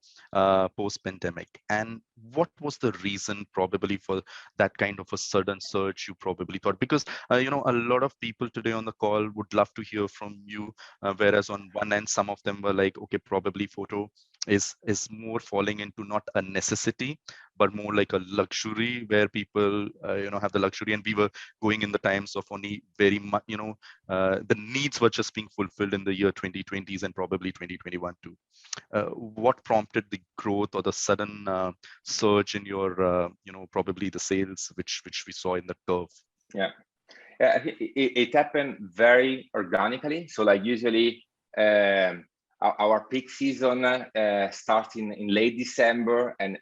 post-pandemic. And what was the reason probably for that kind of a sudden surge you probably thought? Because, a lot of people today on the call would love to hear from you, whereas on one end, some of them were like, okay, probably photo is more falling into not a necessity, but more like a luxury where people, have the luxury, and we were going in the times of only very much, the needs were just being fulfilled in the year 2020s and probably 2021 too. What prompted the growth or the sudden surge in your, probably the sales, which we saw in the curve? Yeah, it happened very organically. So like usually, our peak season starts in late December and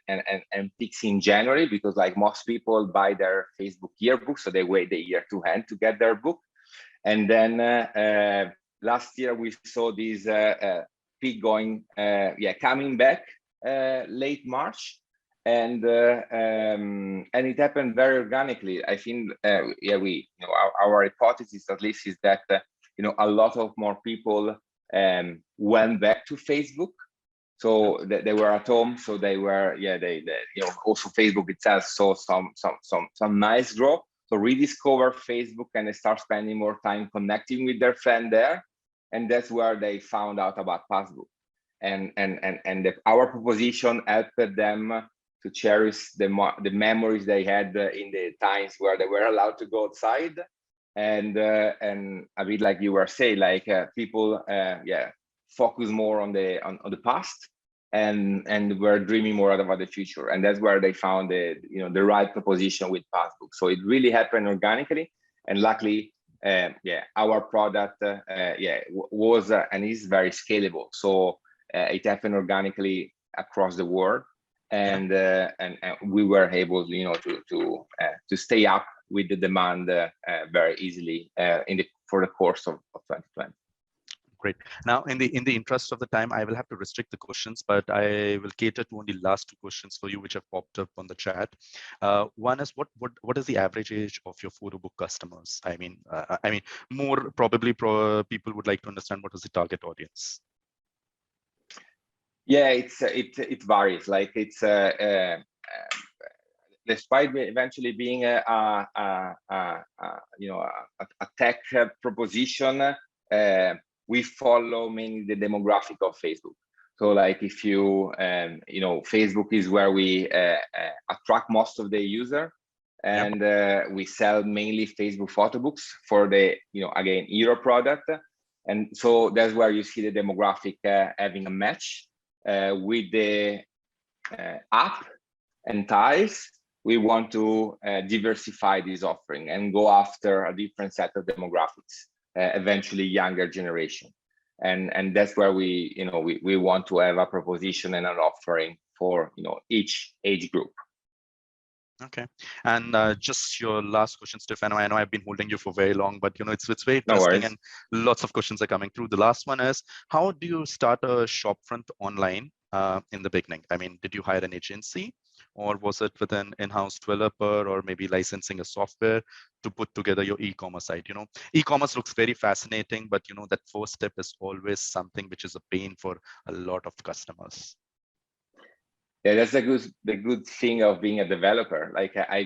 peaks in January, because like most people buy their Facebook yearbook, so they wait the year to hand to get their book. And then last year we saw this peak going, coming back late March, and it happened very organically. I think our hypothesis at least is that a lot of more people went back to Facebook, so they were at home, so they were also Facebook itself saw some nice growth, so rediscover Facebook and they start spending more time connecting with their friend there, and that's where they found out about Passbook, and our proposition helped them to cherish the memories they had in the times where they were allowed to go outside. And a bit like you were saying, like people focus more on the past and were dreaming more about the future, and that's where they found the right proposition with Passbook. So it really happened organically, and luckily our product was and is very scalable, so it happened organically across the world, and we were able to stay up with the demand very easily for the course of 2020. Great. Now, in the interest of the time, I will have to restrict the questions, but I will cater to only last two questions for you, which have popped up on the chat. One is what is the average age of your photo book customers? I mean, more probably people would like to understand what is the target audience. Yeah, it varies. Like it's despite eventually being a tech proposition, we follow mainly the demographic of Facebook. So like if you, Facebook is where we attract most of the user, and we sell mainly Facebook photo books for the, again, Euro product. And so that's where you see the demographic having a match with the app and tiles. We want to diversify this offering and go after a different set of demographics, eventually younger generation. And that's where we want to have a proposition and an offering for each age group. Okay, and just your last question, Stefano. I know I've been holding you for very long, but it's very No interesting, worries. and lots of questions are coming through. The last one is, how do you start a shopfront online in the beginning? I mean, did you hire an agency, or was it with an in-house developer, or maybe licensing a software to put together your e-commerce site? E-commerce looks very fascinating, but that first step is always something which is a pain for a lot of customers. Yeah, that's the good thing of being a developer. Like I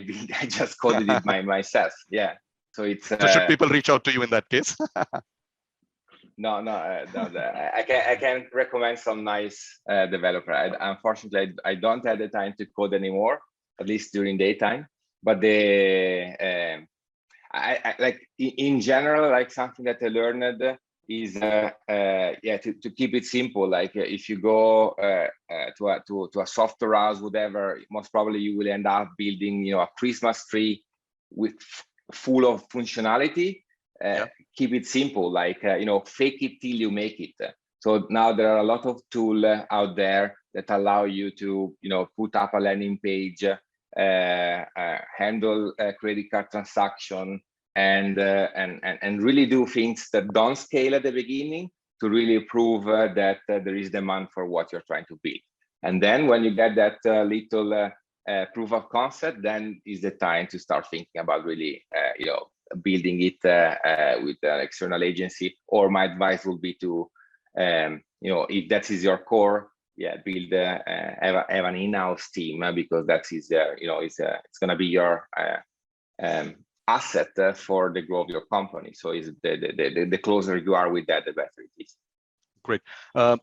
just coded it myself. Yeah, so it's. So should people reach out to you in that case? No. I can recommend some nice developer. Unfortunately, I don't have the time to code anymore, at least during daytime. But I like in general, like something that I learned is to keep it simple. Like if you go to a software house, whatever, most probably you will end up building a Christmas tree with full of functionality. Keep it simple, like fake it till you make it. So now there are a lot of tools out there that allow you to put up a landing page, handle a credit card transaction, and really do things that don't scale at the beginning to really prove that there is demand for what you're trying to build. And then when you get that little proof of concept, then is the time to start thinking about really building it with an external agency. Or my advice will be to if that is your core, build have an in-house team, because that is it's going to be your asset for the growth of your company. So is the closer you are with that, the better it is. Great.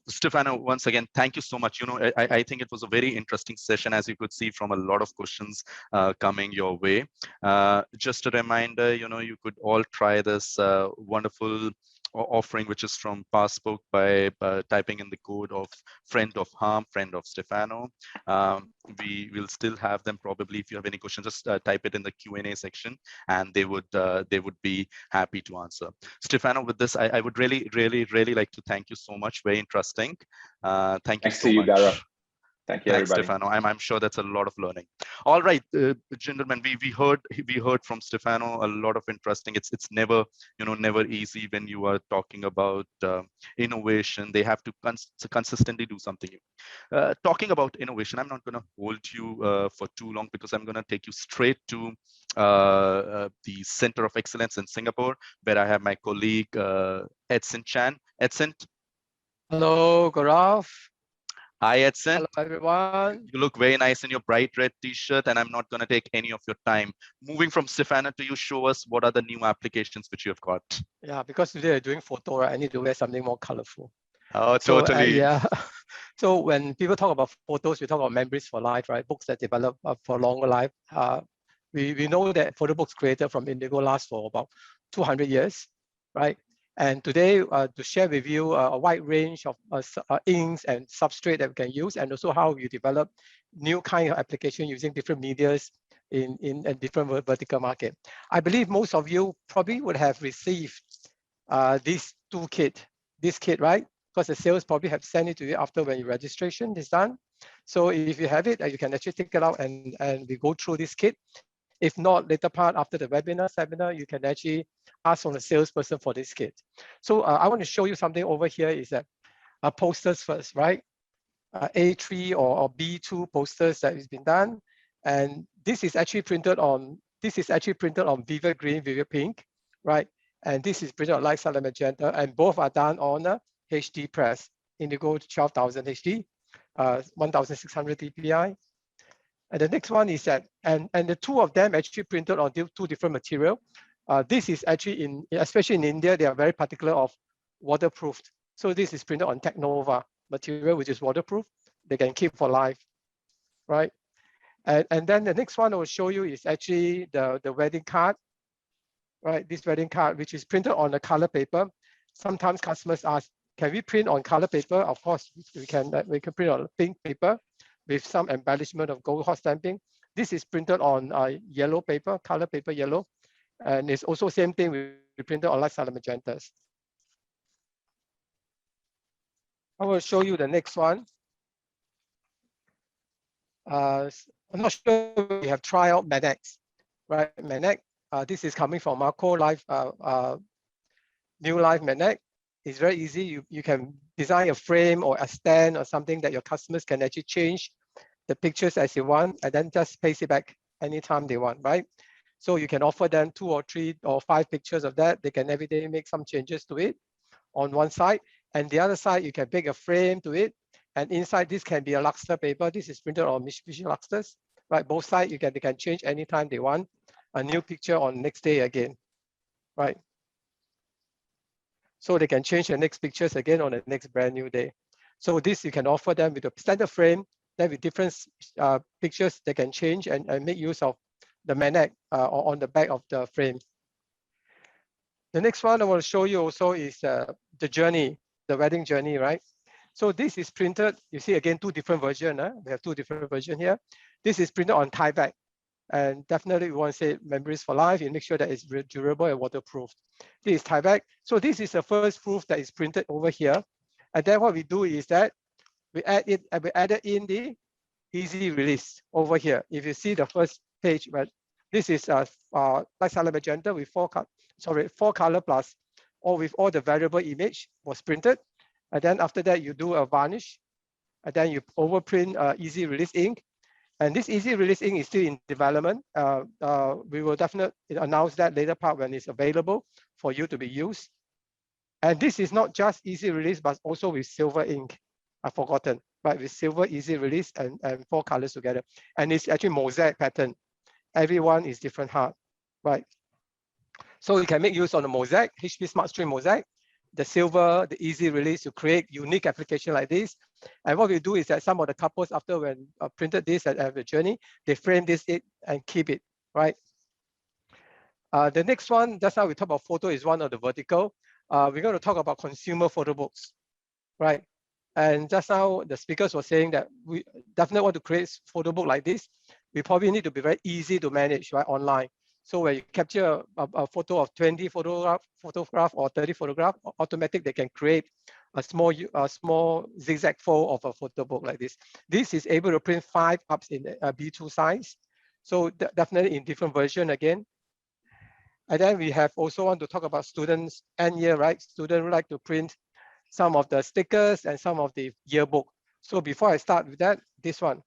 Stefano, once again, thank you so much. I think it was a very interesting session, as you could see from a lot of questions coming your way. Just a reminder, you could all try this wonderful offering, which is from Passbook, by typing in the code of friend of Harm, friend of Stefano. We will still have them. Probably if you have any questions, just type it in the Q&A section, and they would be happy to answer. Stefano, with this, I would really like to thank you so much. Very interesting. Thank you so much. Gaurav. Thank you, Thanks, everybody. Stefano. I'm sure that's a lot of learning. All right, gentlemen, we heard from Stefano a lot of interesting. It's never never easy when you are talking about innovation. They have to consistently do something new. Talking about innovation, I'm not going to hold you for too long, because I'm going to take you straight to the Center of Excellence in Singapore, where I have my colleague Edson Chan. Edson. Hello, Gaurav. Hi, Edson. Hello, everyone. You look very nice in your bright red t-shirt, and I'm not going to take any of your time. Moving from Stefano to you, show us what are the new applications which you have got. Yeah, because today we're doing photo, right? I need to wear something more colorful. Oh, totally. So when people talk about photos, we talk about memories for life, right? Books that develop for longer life. We know that photo books created from Indigo last for about 200 years, right? And today, to share with you a wide range of inks and substrate that we can use, and also how you develop new kind of application using different medias in different vertical market. I believe most of you probably would have received this kit, right? Because the sales probably have sent it to you after when your registration is done. So if you have it, you can actually take it out and we go through this kit. If not, later part after the seminar, you can actually ask from the salesperson for this kit. So I want to show you something over here is that posters first, right? A3 or B2 posters that has been done. And this is actually printed on Vivid Green, Vivid Pink, right? And this is printed on Light Silent Magenta, and both are done on HD press, Indigo 12,000 HD, 1,600 dpi. And the next one is that, and the two of them actually printed on two different material. This is actually especially in India, they are very particular of waterproofed. So this is printed on Technova, material, which is waterproof. They can keep for life, right? And then the next one I will show you is actually the wedding card, right? This wedding card, which is printed on a color paper. Sometimes customers ask, can we print on color paper? Of course, we can print on pink paper with some embellishment of gold hot stamping. This is printed on yellow paper, color paper yellow. And it's also same thing, we printed on light silent magentas. I will show you the next one. I'm not sure if we have tried out Manex, right? Manex, this is coming from Marco Live, New Life Manex. It's very easy. You can design a frame or a stand or something that your customers can actually change the pictures as you want, and then just paste it back anytime they want, right? So you can offer them 2 or 3 or 5 pictures of that. They can every day make some changes to it on one side, and the other side you can make a frame to it. And inside this can be a Luxter paper. This is printed on Mitsubishi Luxters, right? Both sides they can change anytime they want. A new picture on next day again, right? So they can change the next pictures again on the next brand new day. So this you can offer them with a standard frame, then with different pictures they can change and make use of the Manex on the back of the frame. The next one I want to show you also is the journey, the wedding journey, right? So this is printed, you see again, 2 different versions. We have 2 different versions here. This is printed on Tyvek. And definitely we want to say memories for life. You make sure that it's durable and waterproof. This is Tyvek. So this is the first proof that is printed over here. And then what we do is that we added in the easy release over here. If you see the first page, but this is light silent magenta with 4 color plus, or with all the variable image was printed. And then after that, you do a varnish, and then you overprint easy release ink. And this easy release ink is still in development. We will definitely announce that later part when it's available for you to be used. And this is not just easy release, but also with silver ink. I've forgotten, but with silver easy release and 4 colors together. And it's actually mosaic pattern. Everyone is different heart, right? So you can make use of the mosaic, HP SmartStream mosaic, the silver, the easy release to create unique application like this. And what we do is that some of the couples, after when printed this and have the journey, they frame this and keep it, right? The next one, just now we talk about photo, is one of the vertical. We're going to talk about consumer photo books, right? And just now the speakers were saying that we definitely want to create photo book like this. We probably need to be very easy to manage, right, online. So when you capture a photo of 20 photograph or 30 photograph, automatic they can create a small zigzag fold of a photo book like this. This is able to print 5 ups in a B2 size. So definitely in different version again. And then we have also want to talk about students end year, right? Students would like to print some of the stickers and some of the yearbook. So before I start with that, this one.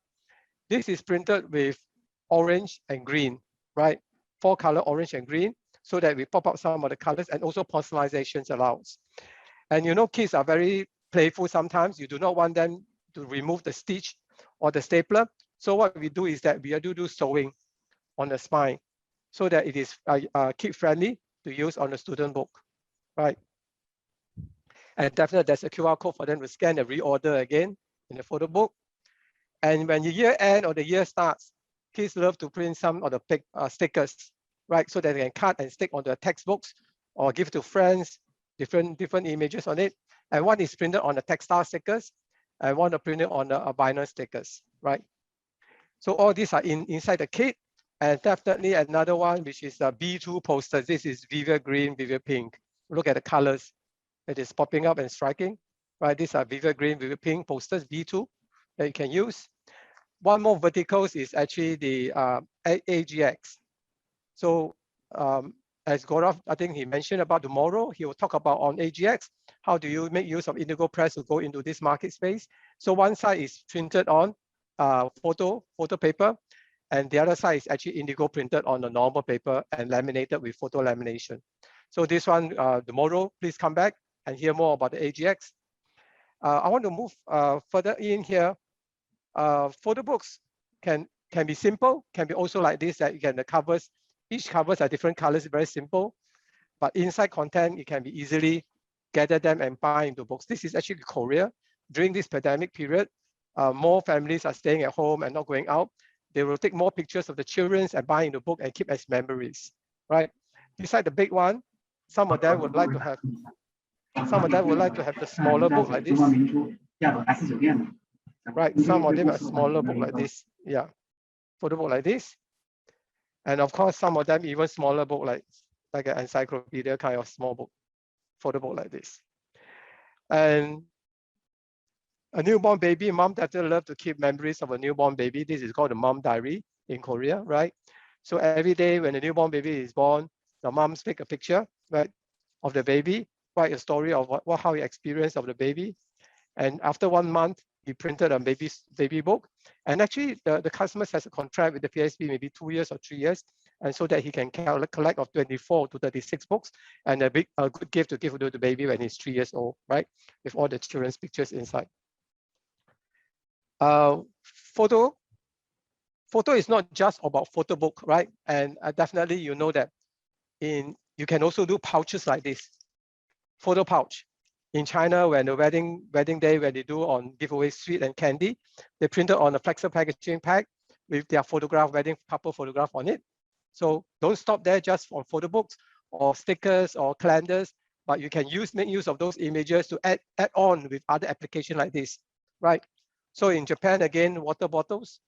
This is printed with orange and green, right? 4 color orange and green, so that we pop up some of the colors, and also personalizations allows. And you know, kids are very playful sometimes. You do not want them to remove the stitch or the stapler. So what we do is that we do sewing on the spine, so that it is kid friendly to use on the student book, right? And definitely there's a QR code for them to scan and reorder again in the photo book. And when the year end or the year starts, kids love to print some of the stickers, right? So that they can cut and stick on the textbooks or give to friends, different images on it. And one is printed on the textile stickers, and one is printed on the vinyl stickers, right? So all these are inside the kit. And definitely another one, which is the B2 posters. This is Vivid Green, Vivid Pink. Look at the colors. It is popping up and striking, right? These are Vivid Green, Vivid Pink posters, B2, that you can use. One more verticals is actually the AGX. So as Gaurav, I think he mentioned about tomorrow, he will talk about on AGX, how do you make use of Indigo Press to go into this market space. So one side is printed on photo paper, and the other side is actually Indigo printed on a normal paper and laminated with photo lamination. So this one, tomorrow, please come back and hear more about the AGX. I want to move further in here. Photo books can be simple, can be also like this, that you can, the covers, each covers are different colors, very simple, but inside content, you can be easily gather them and buy into books. This is actually Korea. during this pandemic period, more families are staying at home and not going out. They will take more pictures of the children and buy in the book and keep as memories, right? Beside the big one, some of them would like to have the smaller book like this. Right, some of them are smaller book like this, yeah, photo book like this. And of course, some of them even smaller book like an encyclopedia kind of small book, photo book like this. And a newborn baby, mom definitely love to keep memories of a newborn baby. This is called the mom diary in Korea, right? So every day when a newborn baby is born, the moms take a picture, right, of the baby, write a story of how he experienced of the baby. And after 1 month, he printed a baby book. And actually, the customer has a contract with the PSB, maybe 2 years or 3 years, and so that he can collect of 24 to 36 books, and a good gift to give to the baby when he's 3 years old, right? With all the children's pictures inside. Photo is not just about photo book, right? And definitely you know that you can also do pouches like this, photo pouch. In China, when the wedding day, when they do on giveaway sweet and candy, they printed on a flexible packaging pack with their photograph, wedding couple photograph on it. So don't stop there just for photo books or stickers or calendars, but you can make use of those images to add on with other applications like this, right? So in Japan, again, water bottles.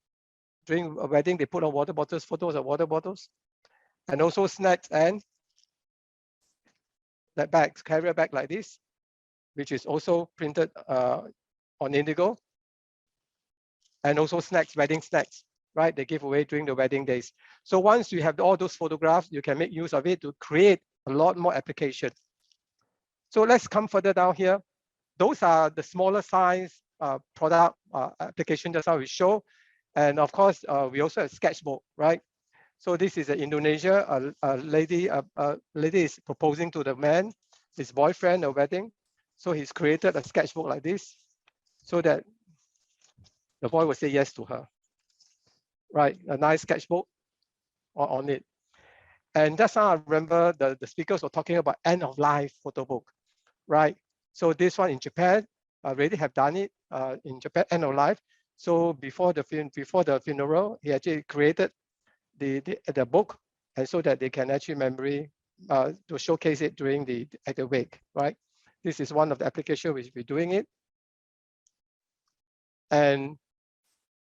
During a wedding, they put on water bottles, photos of water bottles, and also snacks and that bags, carrier bag like this, which is also printed on Indigo. And also snacks, wedding snacks, right? They give away during the wedding days. So once you have all those photographs, you can make use of it to create a lot more application. So let's come further down here. Those are the smaller size product application just how we show. And of course, we also have sketchbook, right? So this is in Indonesia, a lady is proposing to the man, his boyfriend, a wedding. So he's created a sketchbook like this so that the boy will say yes to her, right? A nice sketchbook on it. And that's how I remember the speakers were talking about end of life photo book, right? So this one in Japan, already have done it in Japan, end of life. So before the funeral, he actually created the book, and so that they can actually memory to showcase it during at the wake, right? This is one of the applications which we're doing it. And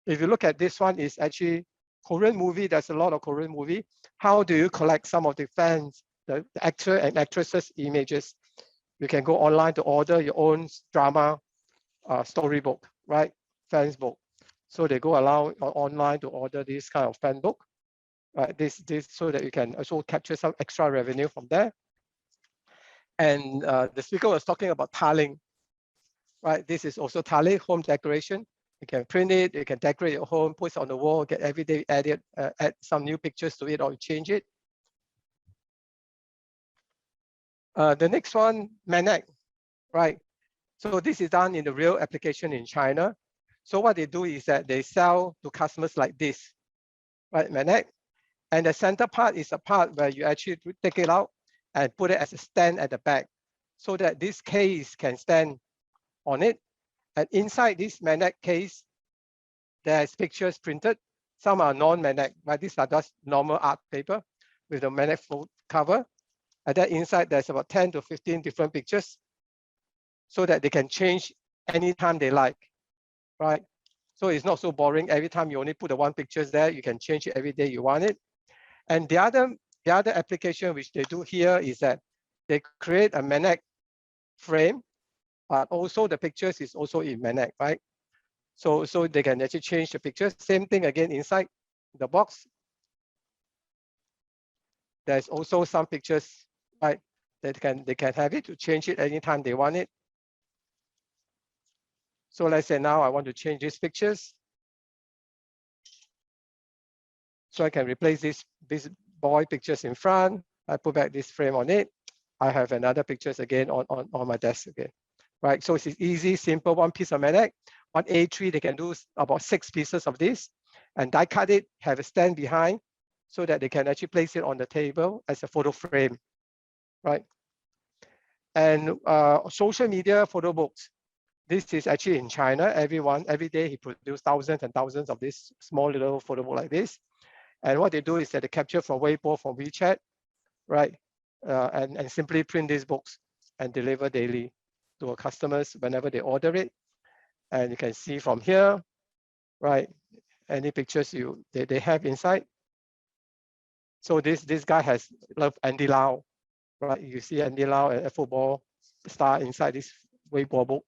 if you look at this one, is actually Korean movie. There's a lot of Korean movie. How do you collect some of the fans, the actor and actresses images? You can go online to order your own drama storybook, right? Fans book. So they go online to order this kind of fan book, right? This so that you can also capture some extra revenue from there. And the speaker was talking about tiling, right? This is also tiling, home decoration. You can print it, you can decorate your home, put it on the wall, get every day add some new pictures to it or change it. The next one, Manek, right? So this is done in the real application in China. So what they do is that they sell to customers like this, right, Manek? And the center part is a part where you actually take it out and put it as a stand at the back so that this case can stand on it. And inside this Manek case, there's pictures printed. Some are non-Manek, but these are just normal art paper with the Manek full cover. And then inside, there's about 10 to 15 different pictures so that they can change anytime they like, right? So it's not so boring. Every time you only put the one pictures there, you can change it every day you want it. And the other application which they do here is that they create a Manek frame, but also the pictures is also in Manek, right? So they can actually change the pictures. Same thing again inside the box. There's also some pictures, right? They can have it to change it anytime they want it. So let's say now I want to change these pictures. So I can replace this boy pictures in front. I put back this frame on it. I have another pictures again on my desk again, right? So it's easy, simple, one piece of Manek. On A3, they can do about 6 pieces of this and die cut it, have a stand behind so that they can actually place it on the table as a photo frame, right? And social media photo books. This is actually in China. Every day he produces thousands and thousands of these small little photo book like this. And what they do is that they capture from Weibo, from WeChat, right? And simply print these books and deliver daily to our customers whenever they order it. And you can see from here, right? Any pictures they have inside. So this guy has loved Andy Lau, right? You see Andy Lau, a football star inside this Weibo book.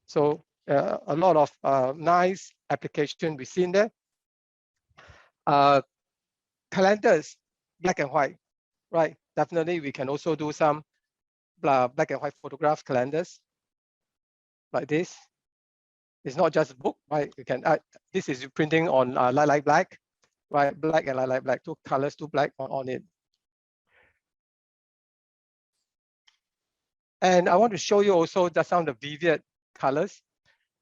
So a lot of nice application we've seen there. Calendars, black and white, right? Definitely we can also do some black and white photograph calendars like this. It's not just a book, right? You can add, this is printing on light black, right? Black and light black, two colors, two black on it. And I want to show you also the some of the vivid colors.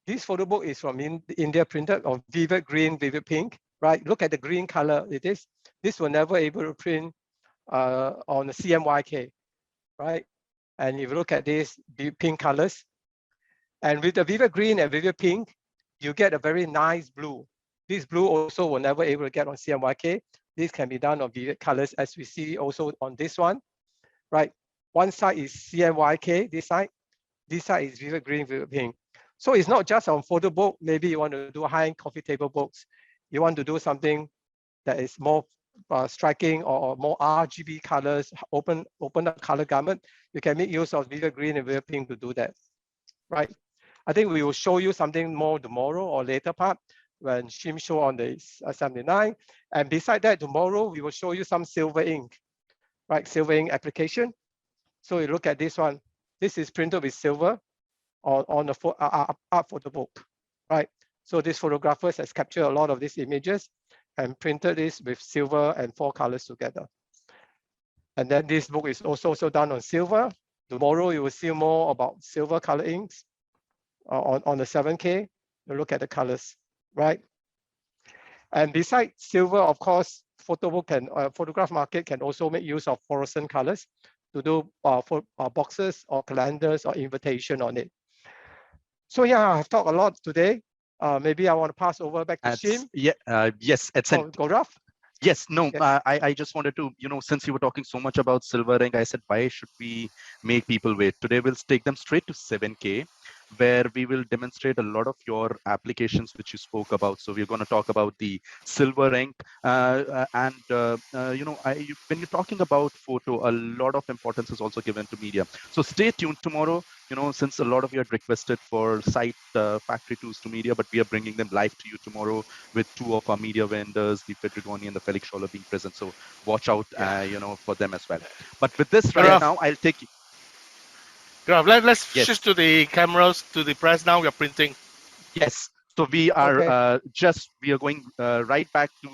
This photo book is from India, printed on vivid green, vivid pink, right? Look at the green color it is. This will never able to print on the CMYK, right? And if you look at these pink colors, and with the vivid green and vivid pink, you get a very nice blue. This blue also will never able to get on CMYK. This can be done on vivid colors, as we see also on this one, right? One side is CMYK, this side is vivid green, vivid pink. So it's not just on photo book. Maybe you want to do high-end coffee table books. You want to do something that is more striking or more RGB colors, open up color gamut. You can make use of vivid green and vivid pink to do that, right? I think we will show you something more tomorrow or later part when Shim show on the 79. And beside that, tomorrow we will show you some silver ink, right? Silver ink application. So you look at this one. This is printed with silver on the art photo book, right? So these photographers has captured a lot of these images and printed this with silver and 4 colors together. And then this book is also done on silver. Tomorrow you will see more about silver color inks on the 7K. You look at the colors, right? And besides silver, of course, photo book and photograph market can also make use of fluorescent colors to do boxes or calendars or invitation on it. So yeah, I've talked a lot today. Maybe I want to pass over back to Shim. Yeah, yes, it's Gaurav. Yes, no, yes. I just wanted to, since you were talking so much about silver ink, I said, why should we make people wait? Today, we'll take them straight to 7K, where we will demonstrate a lot of your applications which you spoke about. So we're going to talk about the silver ink. When you're talking about photo, a lot of importance is also given to media. So stay tuned tomorrow. Since a lot of you had requested for site factory tools to media, but we are bringing them live to you tomorrow with 2 of our media vendors, the Fedrigoni and the Felix Scholler being present. So watch out, for them as well. But with this right now, I'll take you. Let's shift to the cameras, to the press now. We are printing. Yes. So we are we are going right back to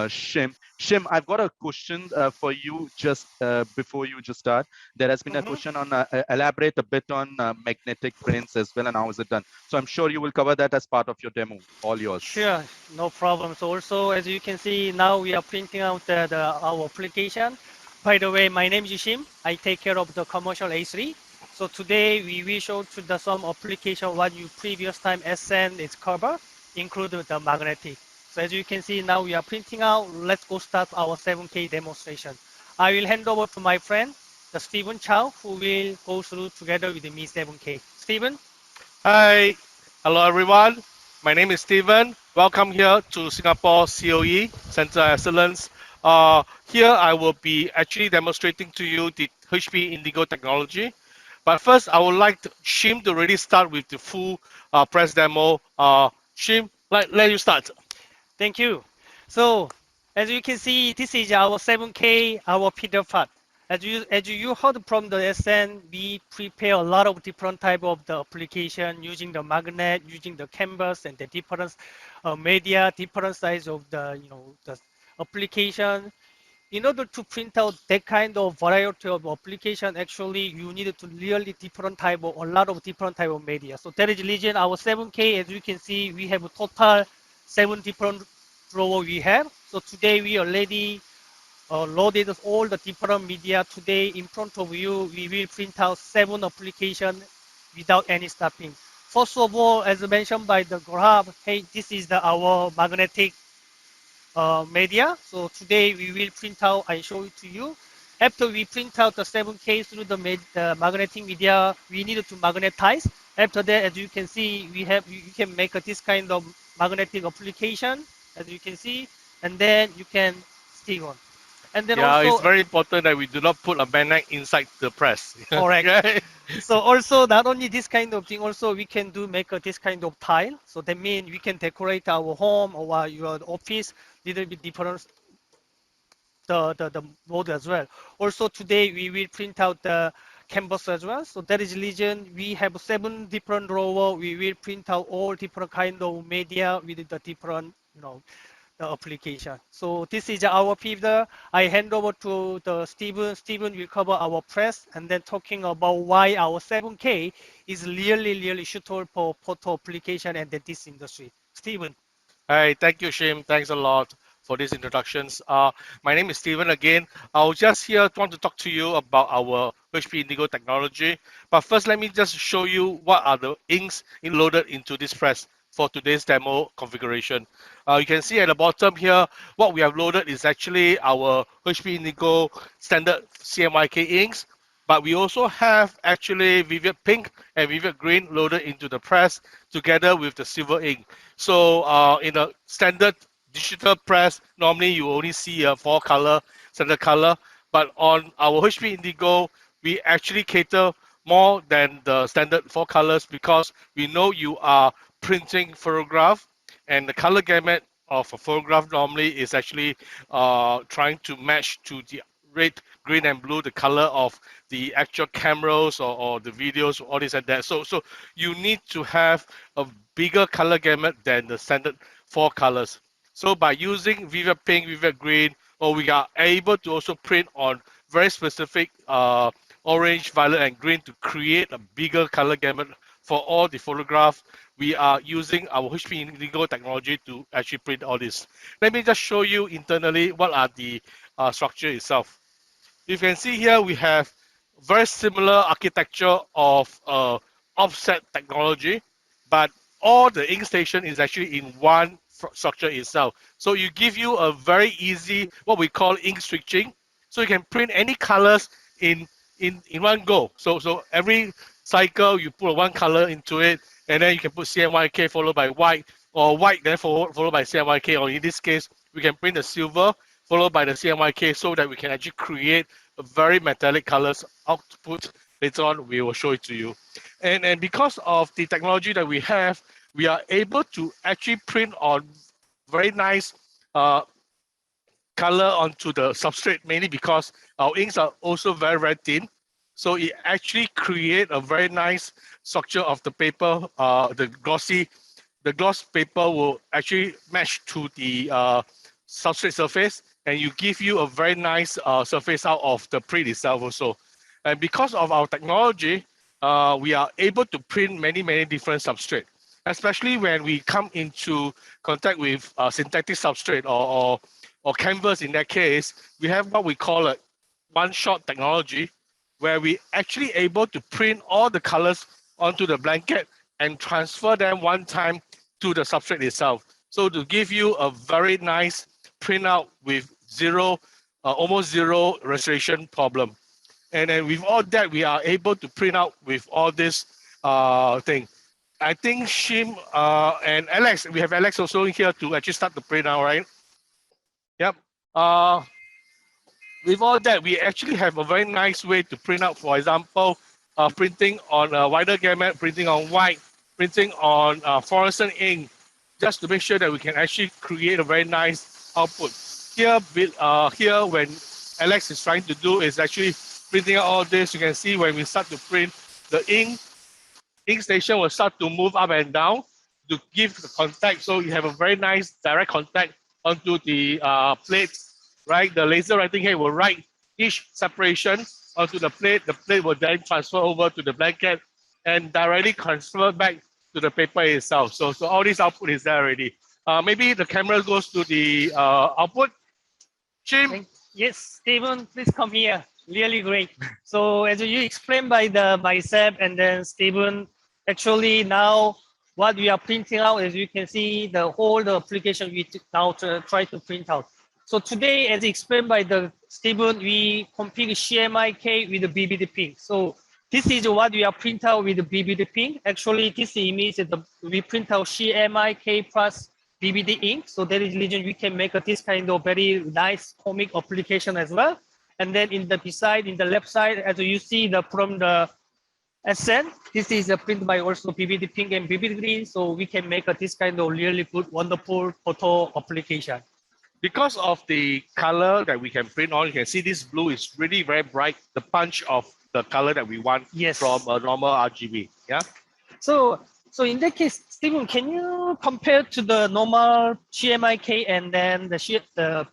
Shim. Shim, I've got a question for you just before you just start. There has been a question on elaborate a bit on magnetic prints as well and how is it done. So I'm sure you will cover that as part of your demo. All yours. Sure, no problem. So also, as you can see, now we are printing out our application. By the way, my name is Shim. I take care of the commercial A3. So today we will show to the some application what you previous time SN is covered, include the magnetic. So as you can see, now we are printing out. Let's go start our 7K demonstration. I will hand over to my friend, the Stephen Chow, who will go through together with me 7K. Stephen? Hi, hello everyone. My name is Stephen. Welcome here to Singapore COE, Center of Excellence. Here I will be actually demonstrating to you the HP Indigo technology. But first, I would like Shim to really start with the full press demo. Shim, let you start. Thank you. So, as you can see, this is our 7K, our Peter part. As you heard from the SN, we prepare a lot of different type of the application using the magnet, using the canvas and the different media, different size of the the application. In order to print out that kind of variety of application, actually you need to really a lot of different type of media. So that is the reason our 7K, as you can see, we have a total 7 different drawer we have. So today we already loaded all the different media. Today in front of you, we will print out 7 applications without any stopping. First of all, as mentioned by the Gaurav, hey, this is our magnetic media. So today we will print out and show it to you. After we print out the 7K through the magnetic media, we need to magnetize. After that, as you can see, you can make this kind of magnetic application, as you can see, and then you can stick on. And then Yeah, it's also, very important that we do not put a magnet inside the press. correct. Okay. So also not only this kind of thing, also we can this kind of tile. So that means we can decorate our home or your office little bit different the mode as well. Also today we will print out the canvas as well. So that is reason we have 7 different rower. We will print out all different kind of media with the different the application. So this is our pivot. I hand over to the Steven. Steven will cover our press and then talking about why our 7K is really suitable for photo application and this industry. Steven. Hey, thank you, Shim. Thanks a lot for these introductions. My name is Steven again. I'll just here want to talk to you about our HP Indigo technology. But first, let me just show you what are the inks loaded into this press for today's demo configuration. You can see at the bottom here, what we have loaded is actually our HP Indigo standard CMYK inks. But we also have actually Vivid Pink and Vivid Green loaded into the press together with the silver ink. So in a standard digital press, normally you only see a 4-color standard color. But on our HP Indigo, we actually cater more than the standard 4 colors because we know you are printing photograph and the color gamut of a photograph normally is actually trying to match to the red, green, and blue, the color of the actual cameras or the videos, all this and that. So you need to have a bigger color gamut than the standard 4 colors. So by using Vivid Pink, Vivid Green, or we are able to also print on very specific orange, violet, and green to create a bigger color gamut for all the photographs. We are using our HP Indigo technology to actually print all this. Let me just show you internally what are the structure itself. You can see here we have very similar architecture of offset technology, but all the ink station is actually in one structure itself. So you give you a very easy, what we call ink switching. So you can print any colors in one go. So every cycle you put one color into it, and then you can put CMYK followed by white, or white then followed by CMYK, or in this case, we can print the silver followed by the CMYK so that we can actually create a very metallic colors output. Later on, we will show it to you. And because of the technology that we have, we are able to actually print on very nice color onto the substrate, mainly because our inks are also very thin. So it actually create a very nice structure of the paper. The gloss paper will actually match to the substrate surface, and you give you a very nice surface out of the print itself also. And because of our technology, we are able to print many different substrate, especially when we come into contact with synthetic substrate or canvas. In that case, we have what we call a one-shot technology, where we actually able to print all the colors onto the blanket and transfer them one time to the substrate itself. So to give you a very nice printout with almost zero restoration problem. And then with all that, we are able to print out with all this thing. I think Shim and Alex, we have Alex also here to actually start the print now, right? Yep. With all that, we actually have a very nice way to print out, for example, printing on a wider gamut, printing on white, printing on fluorescent ink, just to make sure that we can actually create a very nice output. Here, when Alex is trying to do is actually printing out all this. You can see when we start to print, the ink station will start to move up and down to give the contact. So you have a very nice direct contact onto the plates. Right, the laser writing head will write each separation onto the plate. The plate will then transfer over to the blanket and directly transfer back to the paper itself. So all this output is there already. Maybe the camera goes to the output. Jim? Yes, Steven, please come here. Really great. So as you explained by myself and then Stephen, actually now what we are printing out, as you can see, the whole application we now try to print out. So today, as explained by Stephen, we configure CMYK with the BBD ping. So this is what we are print out with the BBD ping. Actually, this image we print out CMYK plus BBD ink. So that is reason we can make this kind of very nice comic application as well. And then in the beside, in the left side, as you see from the SN, this is a print by also BBD pink and BBD green. So we can make this kind of really good, wonderful photo application. Because of the color that we can print on, you can see this blue is really very bright, the punch of the color that we want from a normal RGB. Yeah. So in that case, Stephen, can you compare to the normal CMYK and then the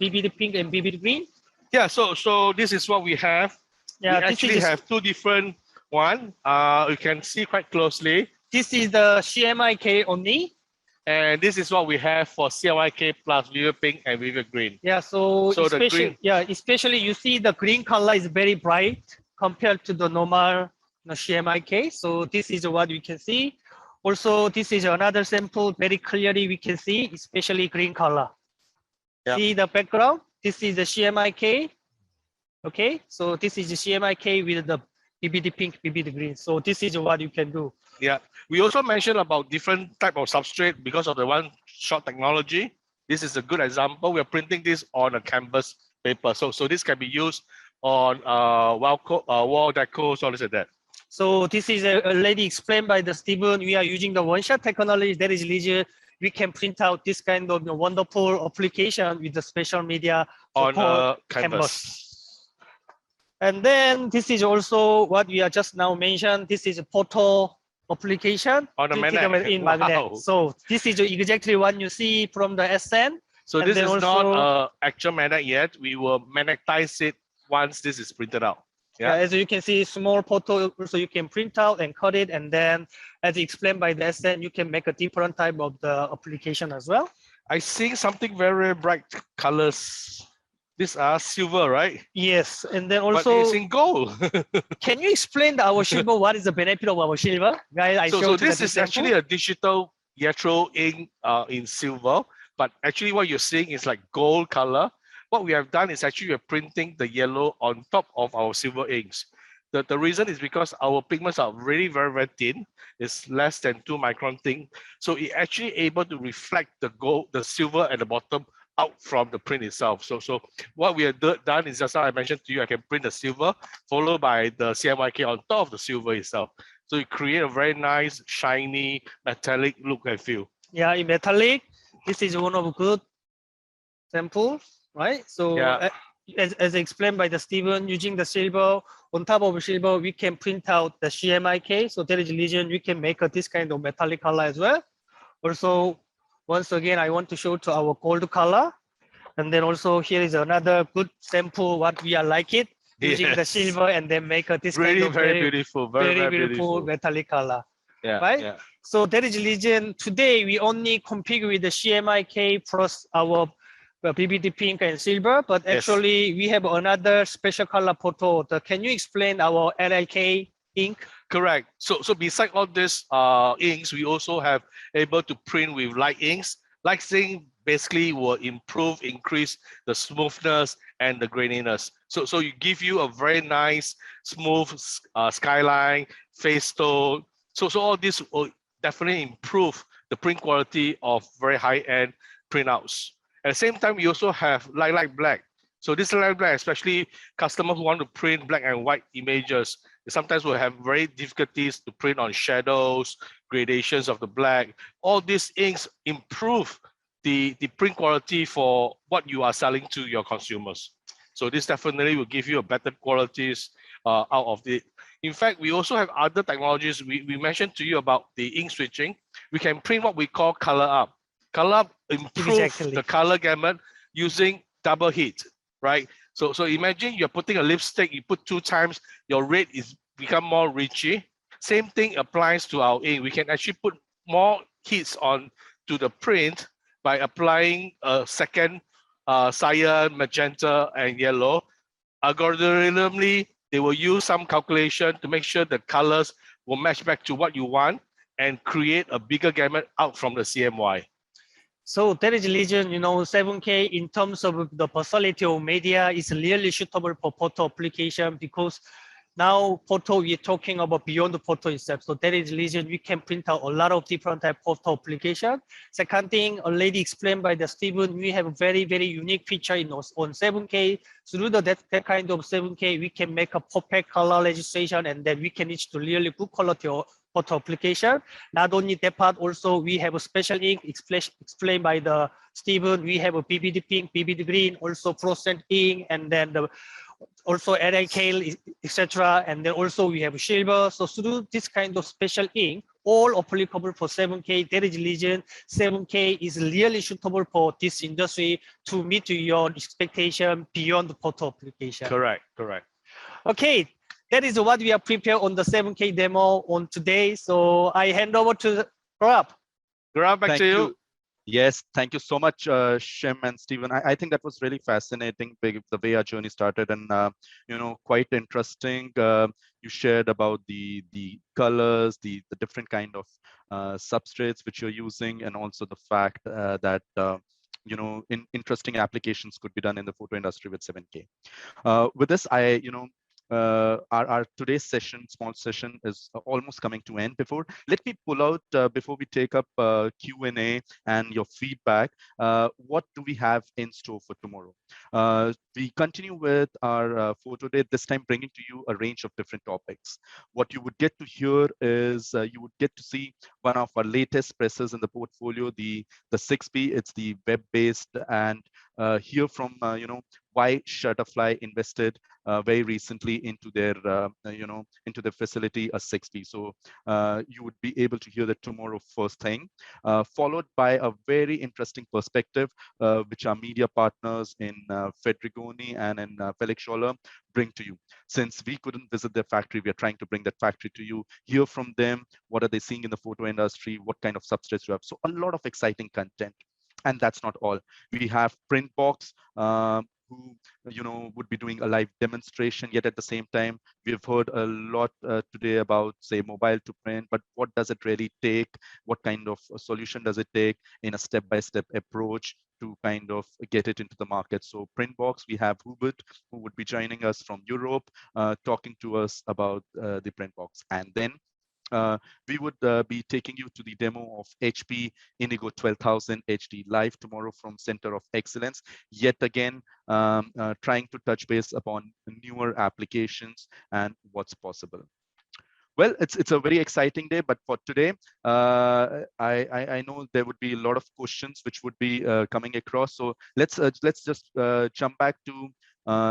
BBD pink and BBD green? Yeah, so this is what we have. Yeah, we actually have two different one. You can see quite closely. This is the CMYK only. And this is what we have for CMYK plus Vivid Pink and Vivid Green. Yeah, so especially, the green, especially you see the green color is very bright compared to the normal CMYK. So this is what we can see. Also, this is another sample, very clearly we can see, especially green color. Yeah. See the background? This is the CMYK. Okay, so this is the CMYK with the BBD pink, BBD green. So this is what you can do. Yeah, we also mentioned about different type of substrate because of the one-shot technology. This is a good example. We are printing this on a canvas paper. So this can be used on wall deco, so like that. So this is already explained by the Stephen. We are using the one-shot technology. That is leisure. We can print out this kind of wonderful application with the special media on a canvas. And then this is also what we are just now mentioned. This is a photo application on a magnet. In magnet. So this is exactly what you see from the SN. So this is not an actual magnet yet. We will magnetize it once this is printed out. Yeah, as you can see, small photo, so you can print out and cut it. And then as explained by the SN, you can make a different type of the application as well. I see something very bright colors. These are silver, right? Yes, and then also but it's in gold. Can you explain our silver? What is the benefit of our silver, guys? So this is actually a digital yellow ink in silver, but actually what you're seeing is like gold color. What we have done is actually we're printing the yellow on top of our silver inks. The reason is because our pigments are really very, very thin. It's less than 2 micron thin. So it actually able to reflect the gold, the silver at the bottom out from the print itself. So what we have done is just how I mentioned to you, I can print the silver followed by the CMYK on top of the silver itself. So you create a very nice, shiny, metallic look and feel. Yeah, in metallic, this is one of the good samples, right? So yeah. As explained by the Stephen, using the silver, on top of silver, we can print out the CMYK. So there is a reason we can make this kind of metallic color as well. Also, once again, I want to show to our gold color. And then also here is another good sample, what we are like it, using the silver and then make this really kind of very beautiful, very beautiful metallic color. Yeah, right? Yeah. So that is the reason today we only configure with the CMYK plus our BBD pink and silver, but actually we have another special color photo. Can you explain our LLK ink? Correct. So beside all these inks, we also have able to print with light inks. Light ink basically will increase the smoothness and the graininess. So you give you a very nice, smooth skyline, face tone. So all this will definitely improve the print quality of very high-end printouts. At the same time, we also have light black. So this light black, especially customers who want to print black and white images, sometimes will have very difficulties to print on shadows, gradations of the black. All these inks improve the print quality for what you are selling to your consumers. So this definitely will give you a better qualities out of it. In fact, we also have other technologies. We mentioned to you about the ink switching. We can print what we call color up. Color up improves the color gamut using double heat, right? So imagine you're putting a lipstick, you put 2 times, your red is become more richy. Same thing applies to our ink. We can actually put more heats on to the print by applying a second cyan, magenta, and yellow. Algorithmically, they will use some calculation to make sure the colors will match back to what you want and create a bigger gamut out from the CMY. So that is the reason, 7K in terms of the personality of media is really suitable for photo application, because now photo, we're talking about beyond the photo itself. So that is the reason we can print out a lot of different type of photo application. Second thing, already explained by the Steven, we have a very, very unique feature on 7K. Through that kind of 7K, we can make a perfect color registration, and then we can reach to really good quality of photo application. Not only that part, also we have a special ink explained by the Steven. We have a BBD pink, BBD green, also fluorescent ink, and then also NiKale, etc. And then also we have silver. So through this kind of special ink, all applicable for 7K. That is the reason 7K is really suitable for this industry to meet your expectation beyond the photo application. Correct, correct. Okay. That is what we are prepared on the 7K demo on today. So I hand over to Gaurav. Gaurav, back to you. Yes, thank you so much, Shem and Stephen. I think that was really fascinating, the way our journey started, and quite interesting. You shared about the colors, the different kind of substrates which you're using, and also the fact that interesting applications could be done in the photo industry with 7K. With this, our today's small session is almost coming to end. Let me pull out before we take up Q&A and your feedback. What do we have in store for tomorrow? We continue with our photo day, this time bringing to you a range of different topics. What you would get to hear is you would get to see one of our latest presses in the portfolio, the 6B. It's the web-based, and hear from why Shutterfly invested very recently into their into their facility, a 6B. So you would be able to hear that tomorrow first thing, followed by a very interesting perspective which our media partners in Fedrigoni and in Felix Scholler bring to you. Since we couldn't visit their factory, we are trying to bring that factory to you, hear from them, what are they seeing in the photo industry, what kind of substrates you have. So a lot of exciting content. And that's not all. We have Printbox, who would be doing a live demonstration. Yet at the same time, we've heard a lot today about, say, mobile to print, but what does it really take? What kind of a solution does it take in a step-by-step approach to kind of get it into the market? So Printbox, we have Hubert, who would be joining us from Europe, talking to us about the Printbox. And then we would be taking you to the demo of HP Indigo 12,000 HD live tomorrow from Center of Excellence. Yet again, trying to touch base upon newer applications and what's possible. Well, it's a very exciting day, but for today, I know there would be a lot of questions which would be coming across. So let's just jump back to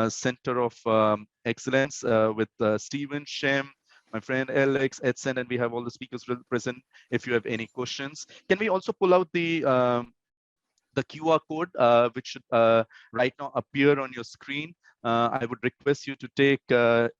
Center of Excellence with Stephen, Shem, my friend Alex, Edson, and we have all the speakers present. If you have any questions, can we also pull out the QR code, which should right now appear on your screen? I would request you to take,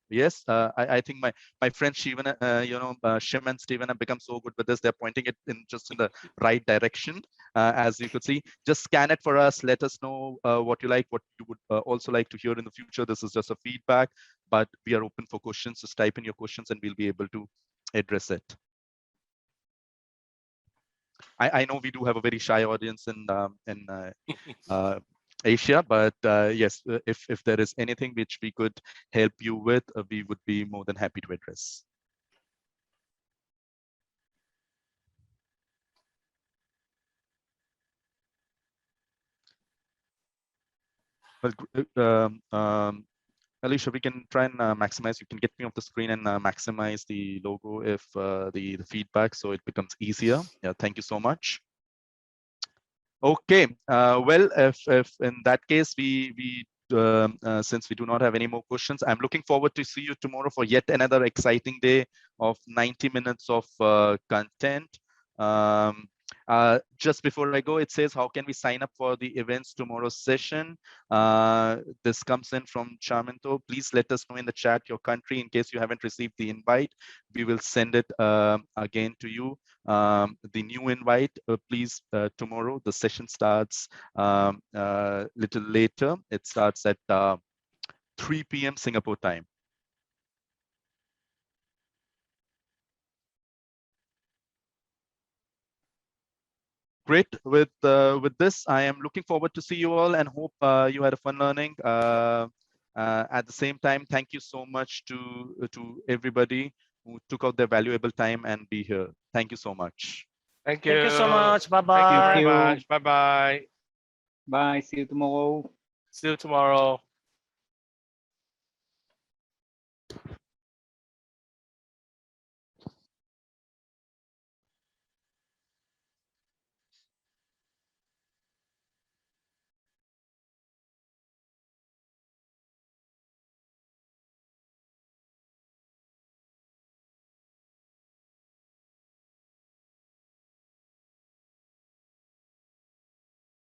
yes, I think my friend Shivan, Shem and Steven have become so good with this. They're pointing it in just in the right direction. As you could see, just scan it for us. Let us know what you like, what you would also like to hear in the future. This is just a feedback, but we are open for questions. Just type in your questions and we'll be able to address it. I know we do have a very shy audience in Asia, but yes, if there is anything which we could help you with, we would be more than happy to address. Well, Alicia, we can try and maximize. You can get me off the screen and maximize the logo if the feedback, so it becomes easier. Yeah, thank you so much. Okay, well, if in that case since we do not have any more questions, I'm looking forward to see you tomorrow for yet another exciting day of 90 minutes of content. Just before I go, it says, how can we sign up for the events tomorrow's session? This comes in from Chaminto. Please let us know in the chat your country in case you haven't received the invite. We will send it again to you. The new invite, please, tomorrow. The session starts little later. It starts at 3 p.m. Singapore time. Great. With this, I am looking forward to see you all and hope you had a fun learning. At the same time, thank you so much to everybody who took out their valuable time and be here. Thank you so much. Thank you. Thank you so much. Bye Thank you bye. very you. much. Bye bye. Bye. See you tomorrow. See you tomorrow.